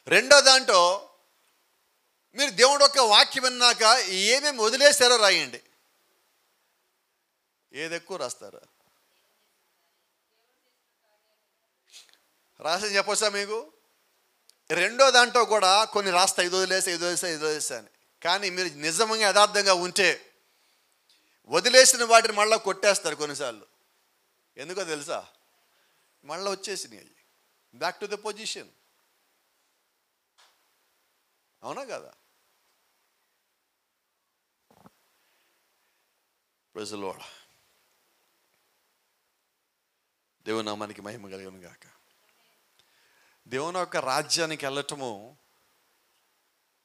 రెండో దాంట్లో మీరు దేవుడు యొక్క వాక్యం విన్నాక ఏమేమి వదిలేస్తారో రాయండి. ఏది ఎక్కువ రాస్తారా? రాసి చెప్పొచ్చా మీకు? రెండో దాంట్లో కూడా కొన్ని రాస్తా, ఇది వదిలేసా అని. కానీ మీరు నిజంగా యథార్థంగా ఉంటే వదిలేసిన వాటిని మళ్ళీ కొట్టేస్తారు కొన్నిసార్లు. ఎందుకో తెలుసా? మళ్ళీ వచ్చేసినాయి, బ్యాక్ టు ద పొజిషన్. అవునా కదా? Praise the lord. దేవుని నామానికి మహిమ కలుగును గాక. దేవుని యొక్క రాజ్యానికి వెళ్ళటము,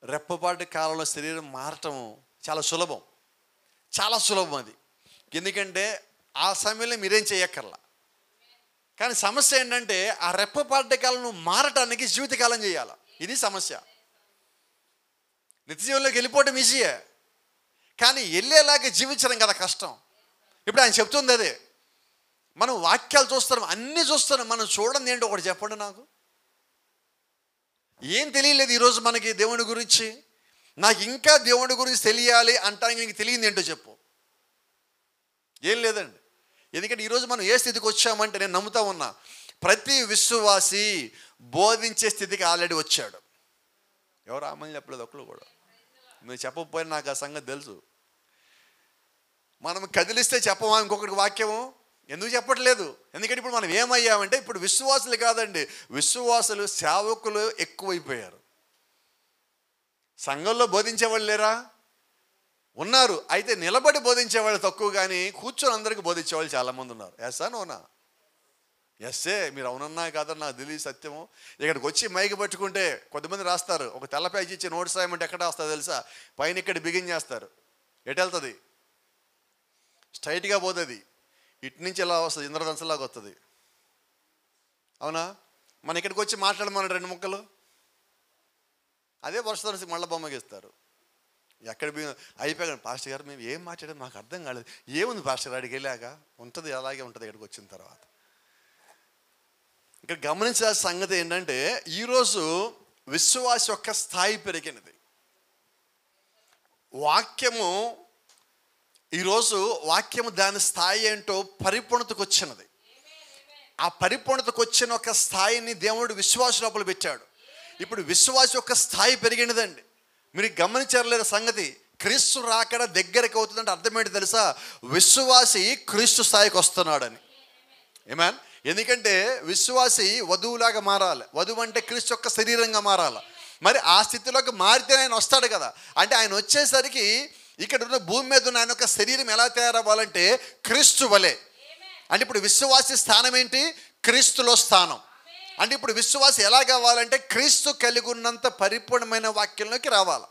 రెప్పపాటి కాలంలో శరీరం మారటము చాలా సులభం, చాలా సులభం అది. ఎందుకంటే ఆ సమయంలో మీరేం చేయక్కర్లా. కానీ సమస్య ఏంటంటే ఆ రెప్పపాటి కాలం నువ్వు మారటానికి జీవితకాలం చేయాలి. ఇది సమస్య. నిత్యజీవంలోకి వెళ్ళిపోవటం ఈజీయే, కానీ వెళ్ళేలాగా జీవించడం కదా కష్టం. ఇప్పుడు ఆయన చెప్తుంది అదే. మనం వాక్యాలు చూస్తున్నాం, అన్నీ చూస్తున్నాం, మనం చూడండి ఏంటో ఒకటి చెప్పండి నాకు. ఏం తెలియలేదు ఈరోజు మనకి దేవుడి గురించి. నాకు ఇంకా దేవుడి గురించి తెలియాలి అంటానికి నీకు తెలియంది ఏంటో చెప్పు. ఏం లేదండి. ఎందుకంటే ఈరోజు మనం ఏ స్థితికి వచ్చామంటే, నేను నమ్ముతా ఉన్నా ప్రతి విశ్వాసి బోధించే స్థితికి ఆల్రెడీ వచ్చాడు. ఎవరు ఆమని చెప్పలేదు ఒక్కరు కూడా. మీరు చెప్పకపోయినా నాకు ఆ సంగతి తెలుసు. మనం కదిలిస్తే చెప్పమా ఇంకొకటి వాక్యము? ఎందుకు చెప్పట్లేదు? ఎందుకంటే ఇప్పుడు మనం ఏమయ్యామంటే, ఇప్పుడు విశ్వాసులు కాదండి, విశ్వాసులు సేవకులు ఎక్కువైపోయారు. సంఘంలో బోధించేవాళ్ళు లేరా? ఉన్నారు. అయితే నిలబడి బోధించేవాళ్ళు తక్కువ, కానీ కూర్చొని అందరికీ బోధించేవాళ్ళు చాలామంది ఉన్నారు. ఎస్సా నోనా? ఎస్సే. మీరు అవునన్నా కాదన్నా నాకు తెలియదు సత్యము. ఇక్కడికి వచ్చి మైకి పట్టుకుంటే కొంతమంది రాస్తారు, ఒక తెల్ల పేజీ ఇచ్చి నోట్స్ రాయమంటే ఎక్కడ వస్తుంది తెలుసా? పైన ఇక్కడ బిగిన్ చేస్తారు. ఎటు వెళ్తుంది? స్ట్రైట్గా పోతుంది. ఇటు నుంచి ఎలా వస్తుంది? ఇంద్రధనుసులాగా వస్తుంది. అవునా? మన ఇక్కడికి వచ్చి మాట్లాడమని 2 ముక్కలు, అదే వర్షధనుసు మళ్ళీ బొమ్మకి ఇస్తారు. ఎక్కడ అయిపోయాను పాస్టర్ గారు, మేము ఏం మాట్లాడేది మాకు అర్థం కాలేదు. ఏముంది పాస్టర్ గారు, అడిగి వెళ్ళాక ఉంటుంది, అలాగే ఉంటుంది. ఇక్కడికి వచ్చిన తర్వాత ఇక్కడ గమనించాల్సిన సంగతి ఏంటంటే, ఈరోజు విశ్వాస యొక్క స్థాయి పెరిగినది. వాక్యము ఈరోజు వాక్యము దాని స్థాయి ఏంటో పరిపూర్ణతకు వచ్చినది. ఆ పరిపూర్ణతకు వచ్చిన ఒక స్థాయిని దేవుడు విశ్వాస లోపల పెట్టాడు. ఇప్పుడు విశ్వాస యొక్క స్థాయి పెరిగినదండి. మీరు గమనించలేని సంగతి, క్రీస్తు రాకడ దగ్గరికి అవుతుందంటే అర్థం ఏంటి తెలుసా? విశ్వాసి క్రీస్తు స్థాయికి వస్తున్నాడని. ఆమేన్. ఎందుకంటే విశ్వాసి వధువులాగా మారాలి. వధువు అంటే క్రీస్తు యొక్క శరీరంగా మారాలి. మరి ఆ స్థితిలోకి మారితే ఆయన వస్తాడు కదా. అంటే ఆయన వచ్చేసరికి ఇక్కడ ఉన్న భూమి మీద ఉన్న ఆయన యొక్క శరీరం ఎలా తయారవ్వాలంటే క్రీస్తు వలె. అంటే ఇప్పుడు విశ్వాసి స్థానం ఏంటి? క్రీస్తులో స్థానం. అంటే ఇప్పుడు విశ్వాసి ఎలా కావాలంటే క్రీస్తు కలిగి ఉన్నంత పరిపూర్ణమైన వాక్యంలోకి రావాలి.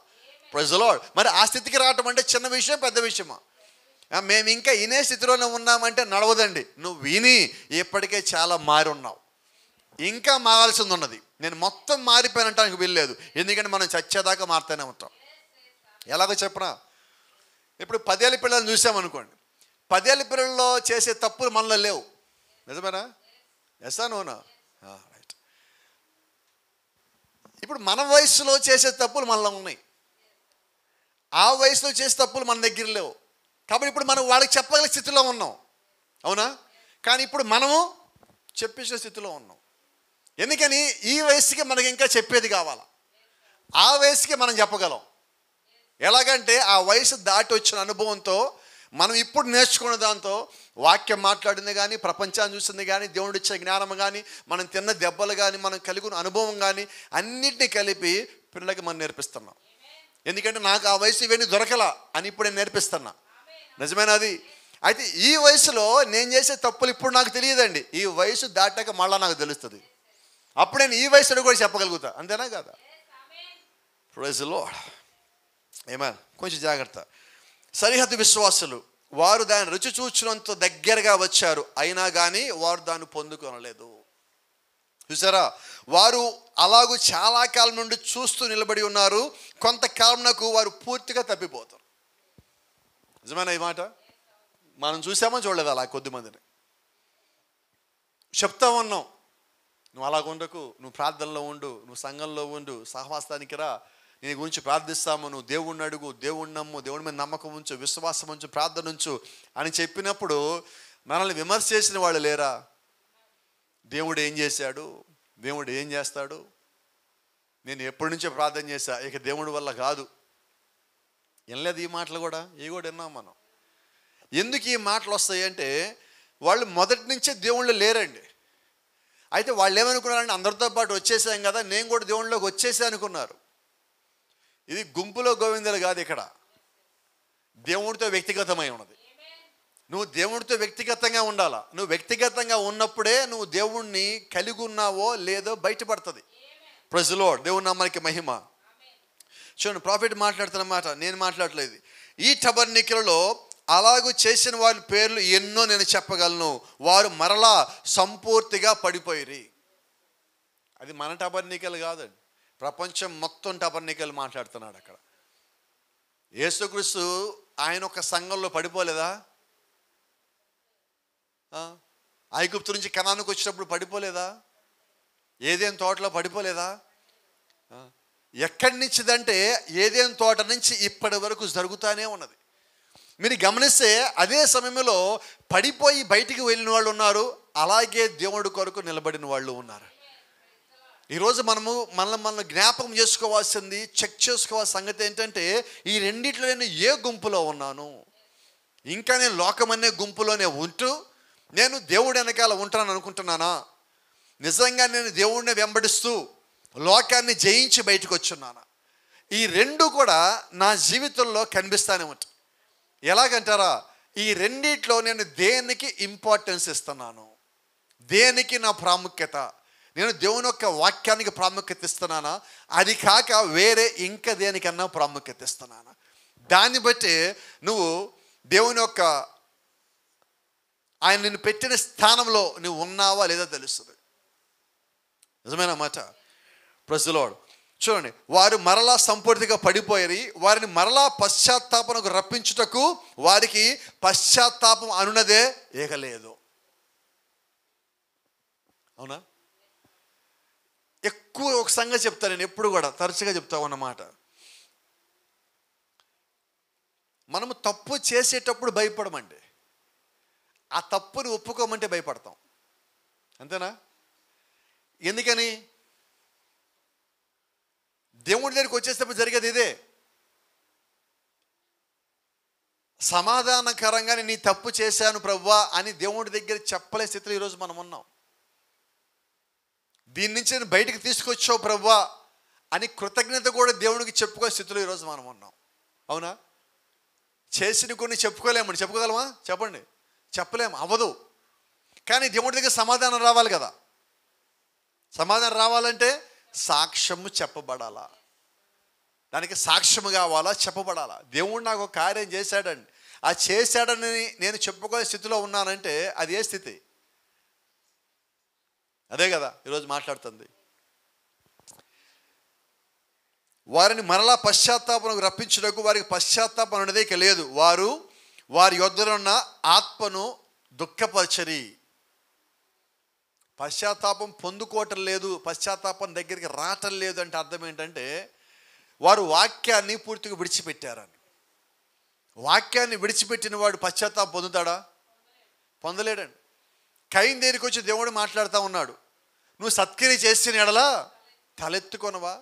Praise the lord. మరి ఆ స్థితికి రావటం అంటే చిన్న విషయం, పెద్ద విషయమా? మేము ఇంకా ఇనే స్థితిలోనే ఉన్నామంటే నడవదండి. నువ్వు విని ఇప్పటికే చాలా మారి ఉన్నావు, ఇంకా మారాల్సింది ఉన్నది. నేను మొత్తం మారిపోయానంటానికి వీల్లేదు. ఎందుకంటే మనం చచ్చేదాకా మారుతూనే ఉంటాం. ఎలాగో చెప్పనా, ఇప్పుడు 10 ఏళ్ళ పిల్లల్ని చూసామనుకోండి, 10 ఏళ్ళ పిల్లల్లో చేసే తప్పులు మనలో లేవు. నిజమేనా? ఎస్సా నోనా? రైట్. ఇప్పుడు మన వయసులో చేసే తప్పులు మనలో ఉన్నాయి, ఆ వయసులో చేసే తప్పులు మన దగ్గర లేవు. కాబట్టి ఇప్పుడు మనం వాళ్ళకి చెప్పగల స్థితిలో ఉన్నాం, అవునా? కానీ ఇప్పుడు మనము చెప్పేసే స్థితిలో ఉన్నాం. ఎందుకని? ఈ వయసుకి మనకి ఇంకా చెప్పేది కావాలా, ఆ వయసుకి మనం చెప్పగలం. ఎలాగంటే ఆ వయసు దాటి వచ్చిన అనుభవంతో మనం ఇప్పుడు నేర్చుకున్న దాంతో, వాక్యం మాట్లాడింది కానీ, ప్రపంచాన్ని చూసింది కానీ, దేవుడు ఇచ్చే జ్ఞానం కానీ, మనం తిన్న దెబ్బలు కానీ, మనం కలిగిన అనుభవం కానీ, అన్నిటినీ కలిపి పిల్లలకి మనం నేర్పిస్తున్నాం. ఎందుకంటే నాకు ఆ వయసు ఇవన్నీ దొరకలా అని ఇప్పుడు నేను నేర్పిస్తున్నా. నిజమేనది. అయితే ఈ వయసులో నేను చేసే తప్పులు ఇప్పుడు నాకు తెలియదండి. ఈ వయసు దాటాక మళ్ళీ నాకు తెలుస్తుంది. అప్పుడు నేను ఈ వయసులో కూడా చెప్పగలుగుతా. అంతేనా కదా? Praise the Lord. ఆమేన్. కొంచెం జాగ్రత్త. సరిహద్దు విశ్వాసులు వారు దాన్ని రుచి చూచినంత దగ్గరగా వచ్చారు, అయినా కానీ వారు దాన్ని పొందుకొనలేదు. చూసారా? వారు అలాగూ చాలా కాలం నుండి చూస్తూ నిలబడి ఉన్నారు, కొంతకాలంకు వారు పూర్తిగా తప్పిపోతారు. నిజమేనా ఈ మాట? మనం చూసామో చూడలేదు అలా కొద్దిమందిని. చెప్తా ఉన్నాం, నువ్వు అలాగ ఉండకు, నువ్వు ప్రార్థనలో ఉండు, నువ్వు సంఘంలో ఉండు, సహవాసానికి రా, నీ గురించి ప్రార్థిస్తాము, నువ్వు దేవుణ్ణి అడుగు, దేవుణ్ణి నమ్ము, దేవుడి మీద నమ్మకం ఉంచు, విశ్వాసం ఉంచు, ప్రార్థన ఉంచు అని చెప్పినప్పుడు మనల్ని విమర్శ చేసిన వాళ్ళు లేరా? దేవుడు ఏం చేశాడు, దేవుడు ఏం చేస్తాడు, నేను ఎప్పటి నుంచో ప్రార్థన చేశా, ఇక దేవుడి వల్ల కాదు. వినలేదు ఈ మాటలు కూడా, ఇవి కూడా విన్నాం మనం. ఎందుకు ఈ మాటలు వస్తాయి అంటే వాళ్ళు మొదటి నుంచే దేవుళ్ళు లేరండి. అయితే వాళ్ళు ఏమనుకున్నారంటే అందరితో పాటు వచ్చేసాం కదా, నేను కూడా దేవుళ్ళలోకి వచ్చేసా అనుకున్నారు. ఇది గుంపులో గోవిందలు కాదు, ఇక్కడ దేవుడితో వ్యక్తిగతమై ఉన్నది. నువ్వు దేవుడితో వ్యక్తిగతంగా ఉండాలా. నువ్వు వ్యక్తిగతంగా ఉన్నప్పుడే నువ్వు దేవుణ్ణి కలిగి ఉన్నావో లేదో బయటపడుతుంది. Praise the lord. దేవుని నామానికి మహిమ. చూడండి, ప్రాఫిట్ మాట్లాడుతున్నమాట, నేను మాట్లాడలేదు. ఈ టబర్నికలలో అలాగూ చేసిన వారి పేర్లు ఎన్నో నేను చెప్పగలను. వారు మరలా సంపూర్తిగా పడిపోయిరి. అది మన టబర్నికలు కాదండి, ప్రపంచం మొత్తం టబర్నికలు మాట్లాడుతున్నాడు అక్కడ. యేసుక్రీస్తు ఆయన ఒక సంఘంలో పడిపోలేదా? ఐగుప్తు నుంచి కనానుకు వచ్చినప్పుడు పడిపోలేదా? ఏదేం తోటలో పడిపోలేదా? ఎక్కడి నుంచిదంటే ఏదేం తోట నుంచి ఇప్పటి వరకు జరుగుతూనే ఉన్నది. మీరు గమనిస్తే అదే సమయంలో పడిపోయి బయటికి వెళ్ళిన వాళ్ళు ఉన్నారు, అలాగే దేవుడి కొరకు నిలబడిన వాళ్ళు ఉన్నారు. ఈరోజు మనల్ని జ్ఞాపకం చేసుకోవాల్సింది, చెక్ చేసుకోవాల్సిన సంగతి ఏంటంటే ఈ రెండిట్లో నేను ఏ గుంపులో ఉన్నాను? ఇంకా నేను లోకమనే గుంపులోనే ఉంటూ నేను దేవుడి వెనకాల ఉంటానని అనుకుంటున్నానా? నిజంగా నేను దేవుడిని వెంబడిస్తూ లోకాన్ని జయించి బయటకు వచ్చున్నానా? ఈ రెండు కూడా నా జీవితంలో కనిపిస్తూనే ఉంటాయి. ఎలాగంటారా? ఈ రెండిట్లో నేను దేనికి ఇంపార్టెన్స్ ఇస్తున్నాను, దేనికి నా ప్రాముఖ్యత, నేను దేవుని యొక్క వాక్యానికి ప్రాముఖ్యత ఇస్తున్నానా, అది కాక వేరే ఇంకా దేనికన్నా ప్రాముఖ్యత ఇస్తున్నానా? దాన్ని బట్టి నువ్వు దేవుని యొక్క ఆయన నిన్ను పెట్టిన స్థానంలో నువ్వు ఉన్నావా లేదా తెలుస్తుంది. నిజమైన మాట. Praise the lord. చూడండి, వారు మరలా సంపూర్తిగా పడిపోయి వారిని మరలా పశ్చాత్తాపనకు రప్పించుటకు వారికి పశ్చాత్తాపం అనున్నదే ఏగలేదు. అవునా? ఎక్కువ ఒక సంగతి చెప్తాను నేను, ఎప్పుడు కూడా తరచుగా చెప్తావు అన్నమాట. మనము తప్పు చేసేటప్పుడు భయపడమండి, ఆ తప్పుని ఒప్పుకోమంటే భయపడతాం. అంతేనా? ఎందుకని? దేవుడి దగ్గరికి వచ్చేటప్పుడు జరిగేది ఇదే. సమాధానకరంగానే నీ తప్పు చేశాను ప్రభువా అని దేవుడి దగ్గర చెప్పలే స్థితిలో ఈరోజు మనం ఉన్నాం. దీని నుంచి నేను బయటికి తీసుకొచ్చావు ప్రభువా అని కృతజ్ఞత కూడా దేవుడికి చెప్పుకునే స్థితిలో ఈరోజు మనం ఉన్నాం. అవునా? చేసిన కొన్ని చెప్పుకోలేమండి. చెప్పుకోగలమా? చెప్పండి. చెప్పలేము, అవ్వదు. కానీ దేవుడి దగ్గర సమాధానం రావాలి కదా. సమాధానం రావాలంటే సాక్ష్యము చెప్పబడాలా, దానికి సాక్ష్యము కావాలా, చెప్పబడాలా. దేవుడు నాకు ఒక కార్యం చేశాడండి, ఆ చేశాడని నేను చెప్పుకునే స్థితిలో ఉన్నానంటే అది ఏ స్థితి? అదే కదా ఈరోజు మాట్లాడుతుంది. వారిని మరలా పశ్చాత్తాపనకు రప్పించుటకు వారికి పశ్చాత్తాపం అనేదే లేదు. వారు వారి యొద్దనున్న ఆత్మను దుఃఖపరచరి. పశ్చాత్తాపం పొందుకోవటం లేదు, పశ్చాత్తాపం దగ్గరికి రావటం లేదు అంటే అర్థం ఏంటంటే వారు వాక్యాన్ని పూర్తిగా విడిచిపెట్టారని. వాక్యాన్ని విడిచిపెట్టిన వాడు పశ్చాత్తాపం పొందుతాడా? పొందలేడండి. కయీను దగ్గరికి వచ్చి దేవుడు మాట్లాడుతూ ఉన్నాడు, నువ్వు సత్క్రియ చేసిన ఎడలా తలెత్తుకొనవా?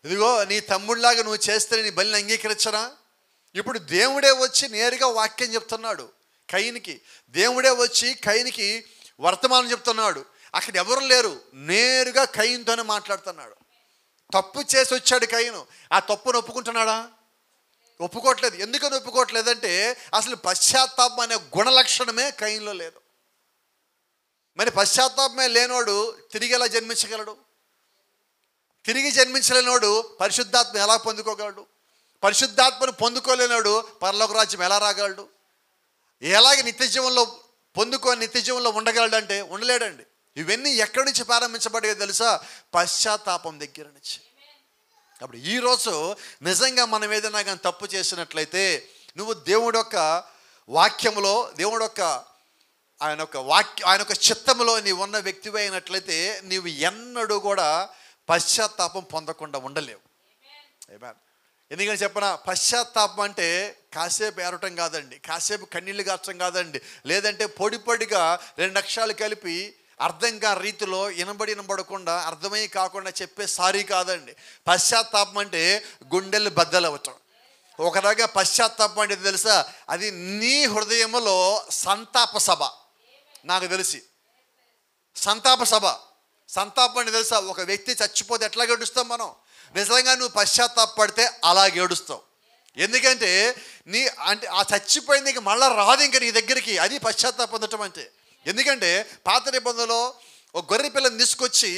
ఇదిగో నీ తమ్ముడిలాగా నువ్వు చేస్తే నీ బలిని అంగీకరించరా? ఇప్పుడు దేవుడే వచ్చి నేరుగా వాక్యం చెప్తున్నాడు కయీనుకి. దేవుడే వచ్చి కయీనుకి వర్తమానం చెప్తున్నాడు. అక్కడ ఎవరు లేరు, నేరుగా కయీనుతోనే మాట్లాడుతున్నాడు. తప్పు చేసి వచ్చాడు కయీను. ఆ తప్పును ఒప్పుకుంటున్నాడా? ఒప్పుకోవట్లేదు. ఎందుకని ఒప్పుకోవట్లేదంటే అసలు పశ్చాత్తాపం అనే గుణలక్షణమే కయీనులో లేదు. మరి పశ్చాత్తాపమే లేనోడు తిరిగి ఎలా జన్మించగలడు? తిరిగి జన్మించలేనోడు పరిశుద్ధాత్మ ఎలా పొందుకోగలడు? పరిశుద్ధాత్మను పొందుకోలేనోడు పరలోక రాజ్యం ఎలా రాగలడు? ఎలాగ నిత్య జీవంలో పొందుకొని నిత్య జీవంలో ఉండగలడు అంటే ఉండలేడండి. ఇవన్నీ ఎక్కడి నుంచి ప్రారంభించబడేది తెలుసా? పశ్చాత్తాపం దగ్గర నుంచి. అప్పుడు ఈరోజు నిజంగా మనం ఏదైనా కానీ తప్పు చేసినట్లయితే నువ్వు దేవుడి యొక్క వాక్యములో, దేవుడి యొక్క ఆయన యొక్క చిత్తములో నీవు ఉన్న వ్యక్తివి అయినట్లయితే నీవు ఎన్నడూ కూడా పశ్చాత్తాపం పొందకుండా ఉండలేవు. ఎందుకని చెప్పనా? పశ్చాత్తాపం అంటే కాసేపు ఏరటం కాదండి, కాసేపు కన్నీళ్ళు గార్చడం కాదండి, లేదంటే పొడిగా 2 అక్షరాలు కలిపి అర్థం కాని రీతిలో వినబడకుండా అర్థమై కాకుండా చెప్పే సారీ కాదండి. పశ్చాత్తాపం అంటే గుండెలు బద్దలవటం. ఒక రకంగా పశ్చాత్తాపం అంటే తెలుసా? అది నీ హృదయంలో సంతాప సభ. నాకు తెలిసి సంతాప సభ. సంతాపం అంటే తెలుసా? ఒక వ్యక్తి చచ్చిపోతే ఎట్లా ఏడుస్తాం మనం, నిజంగా నువ్వు పశ్చాత్తాపడితే అలాగే ఏడుస్తావు. ఎందుకంటే అంటే ఆ చచ్చిపోయింది ఇంక మళ్ళీ రాదు ఇంక నీ దగ్గరికి. అది పశ్చాత్తాపం పొందటం అంటే. ఎందుకంటే పాత నిబంధనలో ఒక గొర్రె పిల్లని తీసుకొచ్చి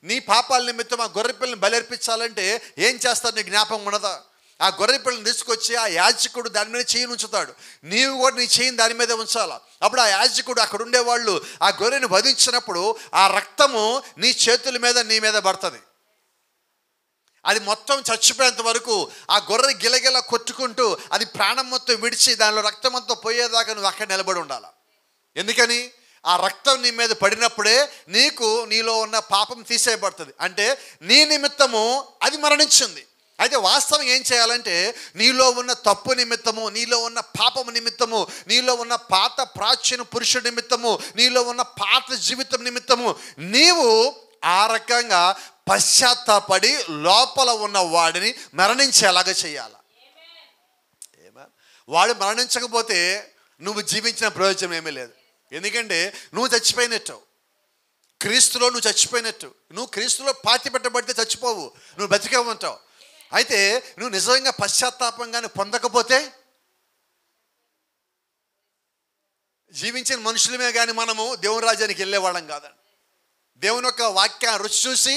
నీ పాపాల నిమిత్తం ఆ గొర్రె పిల్లని బలర్పించాలంటే ఏం చేస్తారు? నీ జ్ఞాపకం ఉన్నదా? ఆ గొర్రె పిల్లని తీసుకొచ్చి ఆ యాజకుడు దాని మీద చేయి ఉంచుతాడు. నీవు కూడా నీ చేయిని దాని మీద ఉంచాలా. అప్పుడు ఆ యాజకుడు అక్కడ ఉండేవాళ్ళు ఆ గొర్రెని వధించినప్పుడు ఆ రక్తము నీ చేతుల మీద నీ మీద పడుతుంది. అది మొత్తం చచ్చిపోయేంత వరకు ఆ గొర్రె గిలగిల కొట్టుకుంటూ అది ప్రాణం మొత్తం విడిచి దానిలో రక్తం అంతా పోయేదాకా నువ్వు అక్కడ నిలబడి ఉండాలి. ఎందుకని? ఆ రక్తం నీ మీద పడినప్పుడే నీలో ఉన్న పాపం తీసేయబడుతుంది. అంటే నీ నిమిత్తము అది మరణించింది. అయితే వాస్తవం ఏం చేయాలంటే నీలో ఉన్న తప్పు నిమిత్తము, నీలో ఉన్న పాపము నిమిత్తము, నీలో ఉన్న పాత ప్రాచీన పురుషుడి నిమిత్తము, నీలో ఉన్న పాత జీవితం నిమిత్తము నీవు ఆ రకంగా పశ్చాత్తాపడి లోపల ఉన్న వాడిని మరణించేలాగా చేయాలి. వాడు మరణించకపోతే నువ్వు జీవించిన ప్రయోజనం ఏమీ లేదు. ఎందుకంటే నువ్వు చచ్చిపోయినట్టు, క్రీస్తులో నువ్వు చచ్చిపోయినట్టు. నువ్వు క్రీస్తులో పాతి పెట్టబడితే చచ్చిపోవు, నువ్వు బతికే ఉంటావు. అయితే నువ్వు నిజంగా పశ్చాత్తాపంగానే పొందకపోతే జీవించిన మనుషులమే కానీ మనము దేవుని రాజ్యానికి వెళ్ళేవాళ్ళం కాదండి. దేవుని యొక్క వాక్యాన్ని రుచి చూసి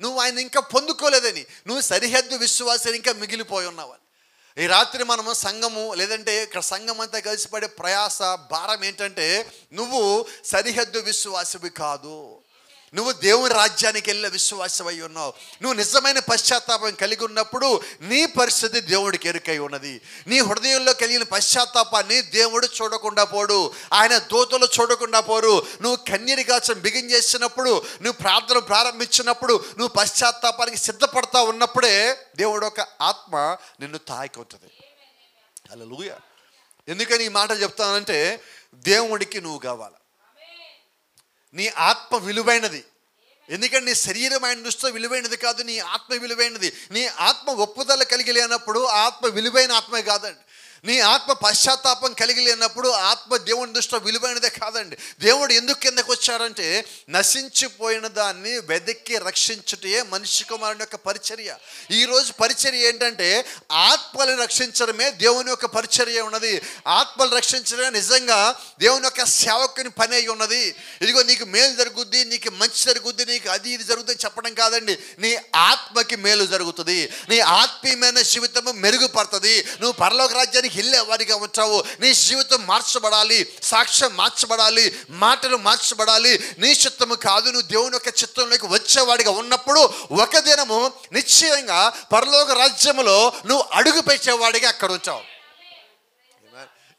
నువ్వు ఆయన ఇంకా పొందుకోలేదని, నువ్వు సరిహద్దు విశ్వాసాలు ఇంకా మిగిలిపోయి ఉన్నావని. ఈ రాత్రి మనము సంఘము లేదంటే ఇక్కడ సంఘం అంతా కలిసి పడే ప్రయాస భారం ఏంటంటే నువ్వు సరిహద్దు విశ్వాసవి కాదు, నువ్వు దేవుని రాజ్యానికి వెళ్ళే విశ్వాసమై ఉన్నావు. నువ్వు నిజమైన పశ్చాత్తాపం కలిగి ఉన్నప్పుడు నీ పరిస్థితి దేవుడికి ఎరుకై ఉన్నది. నీ హృదయంలో కలిగిన పశ్చాత్తాపాన్ని దేవుడు చూడకుండా పోడు, ఆయన దూతలు చూడకుండా పోరు. నువ్వు కన్నీరు గాచం బిగించేసినప్పుడు, నువ్వు ప్రార్థన ప్రారంభించినప్పుడు, నువ్వు పశ్చాత్తాపానికి సిద్ధపడతా ఉన్నప్పుడే దేవుడు ఒక ఆత్మ నిన్ను తాకివుతుంది. హల్లెలూయా. ఎందుకని ఈ మాట చెప్తానంటే దేవుడికి నువ్వు కావాలి. నీ ఆత్మ విలువైనది. ఎందుకంటే నీ శరీరం ఆయన దృష్టిలో విలువైనది కాదు, నీ ఆత్మ విలువైనది. నీ ఆత్మ ఒప్పుదల కలిగి లేనప్పుడు ఆత్మ విలువైన ఆత్మే కాదండి. నీ ఆత్మ పశ్చాత్తాపం కలిగి లేనప్పుడు ఆత్మ దేవుని దృష్టిలో విలువైనదే కాదండి. దేవుడు ఎందుకు కిందకు వచ్చారంటే నశించిపోయిన దాన్ని వెదక్కి రక్షించుటే మనిషి కుమారుని యొక్క పరిచర్య. ఈరోజు పరిచర్య ఏంటంటే ఆత్మలను రక్షించడమే దేవుని యొక్క పరిచర్య ఉన్నది. ఆత్మలు రక్షించడమే నిజంగా దేవుని యొక్క సేవకుని పని అయి ఉన్నది. ఇదిగో నీకు మేలు జరుగుద్ది, నీకు మంచి జరుగుద్ది, నీకు అది ఇది జరుగుతుంది చెప్పడం కాదండి. నీ ఆత్మకి మేలు జరుగుతుంది, నీ ఆత్మీయమైన జీవితము మెరుగుపడుతుంది, నువ్వు పరలోక రాజ్యానికి వెళ్ళేవాడిగా ఉంటావు. నీ జీవితం మార్చబడాలి, సాక్ష్యం మార్చబడాలి, మాటలు మార్చబడాలి. నీ చిత్తము కాదు, నువ్వు దేవుని యొక్క చిత్తంలోకి వచ్చేవాడిగా ఉన్నప్పుడు ఒక దినము నిశ్చయంగా పరలోక రాజ్యములో నువ్వు అడుగు పెట్టేవాడిగా అక్కడ ఉంటావు.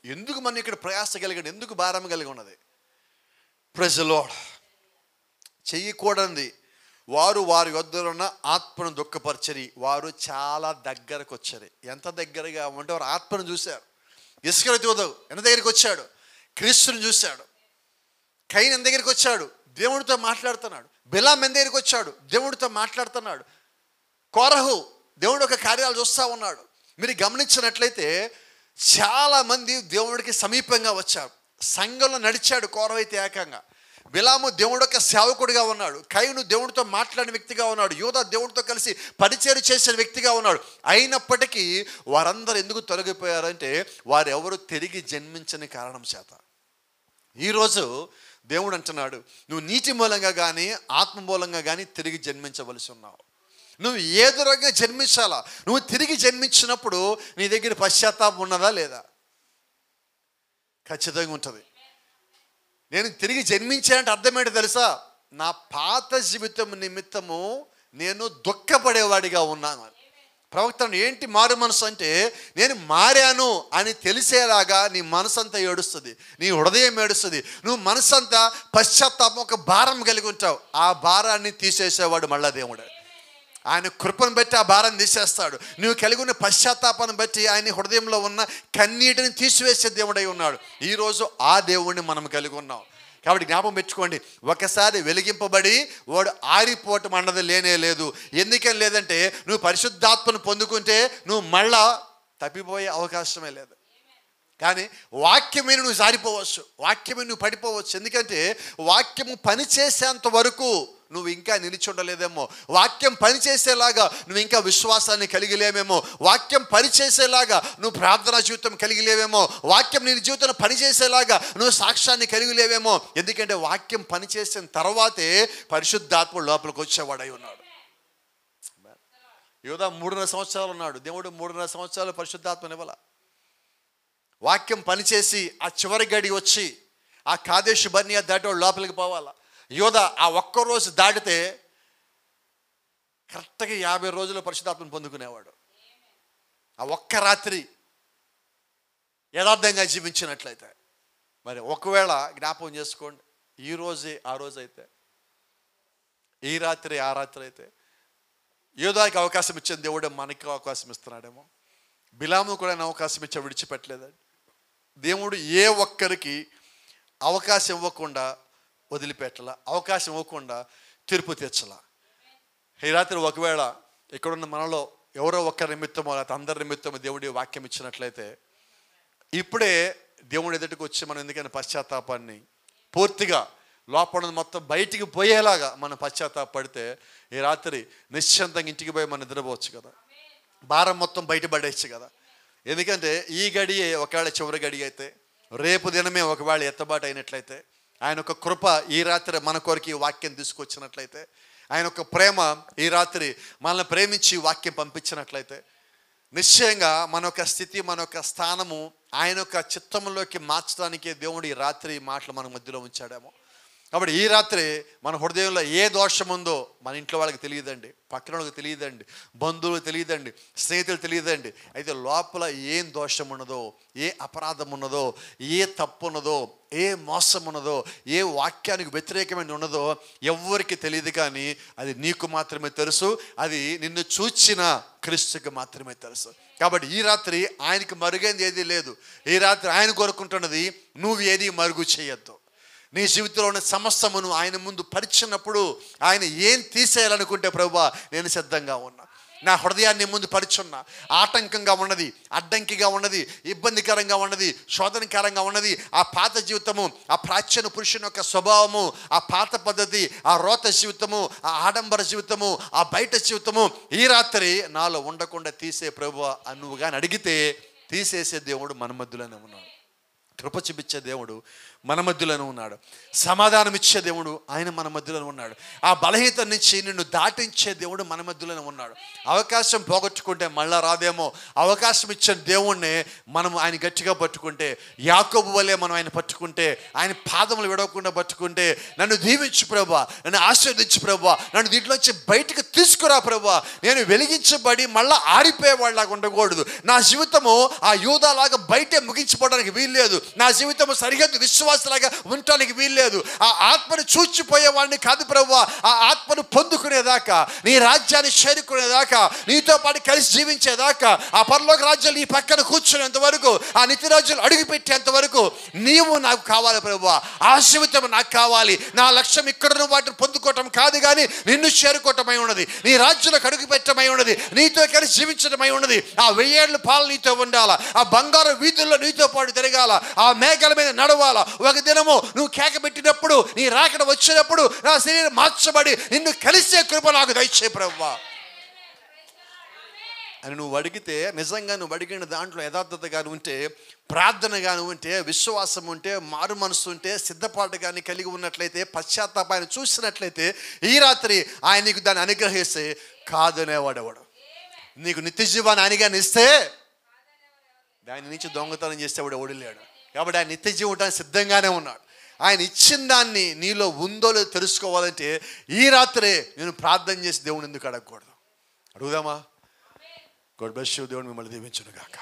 ఎందుకు మనం ఇక్కడ ప్రయాస కలిగి, ఎందుకు భారం కలిగి ఉన్నది? Praise the lord. చెయ్యకూడనిది వారు వారి వద్దనున్న ఆత్మను దుఃఖపరచరి, వారు చాలా దగ్గరకు వచ్చారు. ఎంత దగ్గరగా అంటే వారు ఆత్మను చూశారు. ఇస్కరియోతు యూదా ఎంత దగ్గరికి వచ్చాడు? క్రీస్తుని చూశాడు. కయీను ఎంత దగ్గరికి వచ్చాడు? దేవుడితో మాట్లాడుతున్నాడు. బిలాము ఎంత దగ్గరికి వచ్చాడు? దేవుడితో మాట్లాడుతున్నాడు. కోరహు దేవుడి యొక్క కార్యాలు చూస్తూ ఉన్నాడు. మీరు గమనించినట్లయితే చాలామంది దేవుడికి సమీపంగా వచ్చారు. సంఘంలో నడిచాడు కోరహు అయితే ఏకంగా. బిలాము దేవుడు యొక్క సేవకుడిగా ఉన్నాడు. కయీను దేవుడితో మాట్లాడిన వ్యక్తిగా ఉన్నాడు. యూదా దేవుడితో కలిసి పరిచర్య చేసిన వ్యక్తిగా ఉన్నాడు. అయినప్పటికీ వారందరూ ఎందుకు తొలగిపోయారంటే వారెవరు తిరిగి జన్మించని కారణం చేత. ఈరోజు దేవుడు అంటున్నాడు, నువ్వు నీటి మూలంగా కానీ ఆత్మ మూలంగా కానీ తిరిగి జన్మించవలసి ఉన్నావు. నువ్వు ఏదో రకంగా జన్మించాలా. నువ్వు తిరిగి జన్మించినప్పుడు నీ దగ్గర పశ్చాత్తాపం ఉన్నదా లేదా? ఖచ్చితంగా ఉంటుంది. నేను తిరిగి జన్మించానంటే అర్థమేంటో తెలుసా? నా పాత జీవితం నిమిత్తము నేను దుఃఖపడేవాడిగా ఉన్నాను. ప్రవక్త ఏంటి మారు మనసు అంటే, నేను మారాను అని తెలిసేలాగా నీ మనసు అంతా ఏడుస్తుంది, నీ హృదయం ఏడుస్తుంది. నువ్వు మనసు అంతా పశ్చాత్తాపం, ఒక భారం కలిగి ఉంటావు. ఆ భారాన్ని తీసేసేవాడు మళ్ళా దేవుడే. ఆయన కృపను బట్టి ఆ భారాన్ని తీసేస్తాడు. నువ్వు కలిగి ఉన్న పశ్చాత్తాపాన్ని బట్టి ఆయన హృదయంలో ఉన్న కన్నీటిని తీసివేసే దేవుడై ఉన్నాడు. ఈరోజు ఆ దేవుడిని మనం కలిగి ఉన్నాం. కాబట్టి జ్ఞాపకం పెట్టుకోండి, ఒకసారి వెలిగింపబడి వాడు ఆరిపోవటం అన్నది లేనే లేదు. ఎందుకని లేదంటే నువ్వు పరిశుద్ధాత్మను పొందుకుంటే నువ్వు మళ్ళా తప్పిపోయే అవకాశమే లేదు. కానీ వాక్యమే నువ్వు జారిపోవచ్చు, వాక్యమే నువ్వు పడిపోవచ్చు. ఎందుకంటే వాక్యము పనిచేసేంత వరకు నువ్వు ఇంకా నిలిచి ఉండలేదేమో. వాక్యం పనిచేసేలాగా నువ్వు ఇంకా విశ్వాసాన్ని కలిగిలేమేమో. వాక్యం పనిచేసేలాగా నువ్వు ప్రార్థనా జీవితం కలిగిలేవేమో. వాక్యం నీ జీవితంలో పనిచేసేలాగా నువ్వు సాక్ష్యాన్ని కలిగిలేవేమో. ఎందుకంటే వాక్యం పనిచేసిన తర్వాతే పరిశుద్ధాత్మ లోపలికి వచ్చేవాడై ఉన్నాడు. యోధా 3.5 సంవత్సరాలు ఉన్నాడు. దేవుడు 3.5 సంవత్సరాలు పరిశుద్ధాత్మనివ్వాల. వాక్యం పనిచేసి ఆ చివరి గడి వచ్చి ఆ కాదేశు బర్నియా దాటి లోపలికి పోవాలా. యోధా ఆ ఒక్కరోజు దాటితే కరెక్ట్గా 50 రోజుల పరిశుద్ధాత్మను పొందుకునేవాడు. ఆ ఒక్క రాత్రి యథార్థంగా జీవించినట్లయితే. మరి ఒకవేళ జ్ఞాపకం చేసుకోండి, ఈ రోజే ఆ రోజు అయితే, ఈ రాత్రి ఆ రాత్రి అయితే, యోధాకి అవకాశం ఇచ్చిన దేవుడే మనకి అవకాశం ఇస్తున్నాడేమో. బిలాము కూడా అవకాశం ఇచ్చా విడిచిపెట్టలేదండి. దేవుడు ఏ ఒక్కరికి అవకాశం ఇవ్వకుండా వదిలిపెట్టలా, అవకాశం ఇవ్వకుండా తీర్పు తీర్చలా. ఈ రాత్రి ఒకవేళ ఇక్కడున్న మనలో ఎవరో ఒక్కరి నిమిత్తమో లేకపోతే అందరి నిమిత్తమో దేవుడి వాక్యం ఇచ్చినట్లయితే ఇప్పుడే దేవుడి ఎదుటికి వచ్చి మనం ఎందుకని పశ్చాత్తాపాన్ని పూర్తిగా లోపల మొత్తం బయటికి పోయేలాగా మనం పశ్చాత్తాపడితే ఈ రాత్రి నిశ్చింతంగా ఇంటికి పోయి మనం నిద్రపోవచ్చు కదా. భారం మొత్తం బయటపడేయచ్చు కదా. ఎందుకంటే ఈ గడియే ఒకవేళ చివరి గడి అయితే, రేపు దినమే ఒకవేళ ఎత్తబాటు అయినట్లయితే, ఆయన ఒక కృప ఈ రాత్రి మన కొరకు ఈ వాక్యం తీసుకొచ్చినట్లయితే, ఆయన ఒక ప్రేమ ఈ రాత్రి మనల్ని ప్రేమించి వాక్యం పంపించినట్లయితే, నిశ్చయంగా మన యొక్క స్థితి, మన యొక్క స్థానము ఆయన యొక్క చిత్తంలోకి మార్చడానికి దేవుడు ఈ రాత్రి మాటలు మన మధ్యలో ఉంచాడేమో. కాబట్టి ఈ రాత్రి మన హృదయంలో ఏ దోషం ఉందో మన ఇంట్లో వాళ్ళకి తెలియదండి, పక్కన వాళ్ళకి తెలియదండి, బంధువులకు తెలియదండి, స్నేహితులు తెలియదండి. అయితే లోపల ఏం దోషం ఉన్నదో, ఏ అపరాధం ఉన్నదో, ఏ తప్పు ఉన్నదో, ఏ మోసం ఉన్నదో, ఏ వాక్యానికి వ్యతిరేకమైన ఉన్నదో ఎవ్వరికి తెలియదు. కానీ అది నీకు మాత్రమే తెలుసు, అది నిన్ను చూచిన క్రీస్తుకి మాత్రమే తెలుసు. కాబట్టి ఈ రాత్రి ఆయనకి మరుగైంది ఏదీ లేదు. ఈ రాత్రి ఆయన కోరుకుంటున్నది నువ్వు ఏది మరుగు చేయొద్దు. నీ జీవితంలో ఉన్న సమస్తమును ఆయన ముందు పరిచినప్పుడు ఆయన ఏం తీసేయాలనుకుంటే ప్రభువా నేను సిద్ధంగా ఉన్నా. నా హృదయాన్ని ముందు పరిచున్నా. ఆటంకంగా ఉన్నది, అడ్డంకిగా ఉన్నది, ఇబ్బందికరంగా ఉన్నది, శోధనకరంగా ఉన్నది ఆ పాత జీవితము, ఆ ప్రాచీన పురుషుని యొక్క స్వభావము, ఆ పాత పద్ధతి, ఆ రోత జీవితము, ఆ ఆడంబర జీవితము, ఆ బయట జీవితము ఈ రాత్రి నాలో ఉండకుండా తీసే ప్రభువా నువ్వు కానీ అడిగితే తీసేసే దేవుడు మన మధ్యలోనే ఉన్నాడు. కృప చూపించే దేవుడు మన మధ్యలోనే ఉన్నాడు. సమాధానం ఇచ్చే దేవుడు ఆయన మన మధ్యలోనే ఉన్నాడు. ఆ బలహీనత నుంచి నిన్ను దాటించే దేవుడు మన మధ్యలోనే ఉన్నాడు. అవకాశం పోగొట్టుకుంటే మళ్ళా రాదేమో. అవకాశం ఇచ్చే దేవుణ్ణి మనం ఆయన గట్టిగా పట్టుకుంటే, యాకోబు వలె మనం ఆయన పట్టుకుంటే, ఆయన పాదములు విడవకుండా పట్టుకుంటే, నన్ను దీవించు ప్రభువా, నన్ను ఆశీర్వదించు ప్రభువా, నన్ను దీంట్లోంచి బయటకు తీసుకురా ప్రభువా, నేను వెలిగించబడి మళ్ళా ఆరిపోయేవాళ్ళలాగా ఉండకూడదు. నా జీవితము ఆ యూదాలాగా బయటే ముగించిపోవడానికి వీల్లేదు. నా జీవితము సరిహద్దు విశ్వాసలాగా ఉండటానికి వీల్లేదు. ఆ ఆత్మను చూచిపోయేవాడిని కాదు ప్రభువా. ఆ ఆత్మను పొందుకునేదాకా, నీ రాజ్యాన్ని చేరుకునేదాకా, నీతో పాటు కలిసి జీవించేదాకా, ఆ పరలోక రాజ్యాలు నీ పక్కన కూర్చునేంత వరకు, ఆ నిత్య రాజ్యాలు అడుగు పెట్టేంత వరకు నీవు నాకు కావాలి ప్రభువా. ఆ జీవితం నాకు కావాలి. నా లక్ష్యం ఇక్కడ వాటిని పొందుకోవటం కాదు, కానీ నిన్ను చేరుకోవటమై ఉన్నది, నీ రాజ్యంలోకి అడుగు పెట్టమై ఉన్నది, నీతో కలిసి జీవించడమై ఉన్నది. ఆ 1000 ఏళ్ళ పాలు నీతో ఉండాలా, ఆ బంగారు వీధుల్లో నీతో పాటు తిరగాల, ఆ మేఘాల మీద నడవాలా. ఒక దినము నువ్వు కేక పెట్టినప్పుడు, నీ రాకడ వచ్చినప్పుడు నా శరీరం మార్చబడి నిన్ను కలిసే కృప నాకు దయచేయి ప్రభువా అని నువ్వు అడిగితే, నిజంగా నువ్వు అడిగిన దాంట్లో యథార్థతగాను ఉంటే, ప్రార్థనగాను ఉంటే, విశ్వాసం ఉంటే, మారు మనసు ఉంటే, సిద్ధపాటు కానీ కలిగి ఉన్నట్లయితే, పశ్చాత్తాపాన్ని చూసినట్లయితే ఈ రాత్రి ఆయన నీకు దాన్ని అనుగ్రహిస్తే కాదనేవాడెవడు. నీకు నిత్య జీవాన్ని ఆయనగాని ఇస్తే దాని నుంచి దొంగతనం చేసేవాడు ఓడిలేడు. కాబట్టి ఆయన నిత్య జీవితానికి సిద్ధంగానే ఉన్నాడు. ఆయన ఇచ్చిన దాన్ని నీలో ఉందో లేదో తెలుసుకోవాలంటే ఈ రాత్రే నేను ప్రార్థన చేసి దేవుని ఎందుకు అడగకూడదు? అడుగుదామా? God bless you. దేవుడు మిమ్మల్ని దీవించును గాక.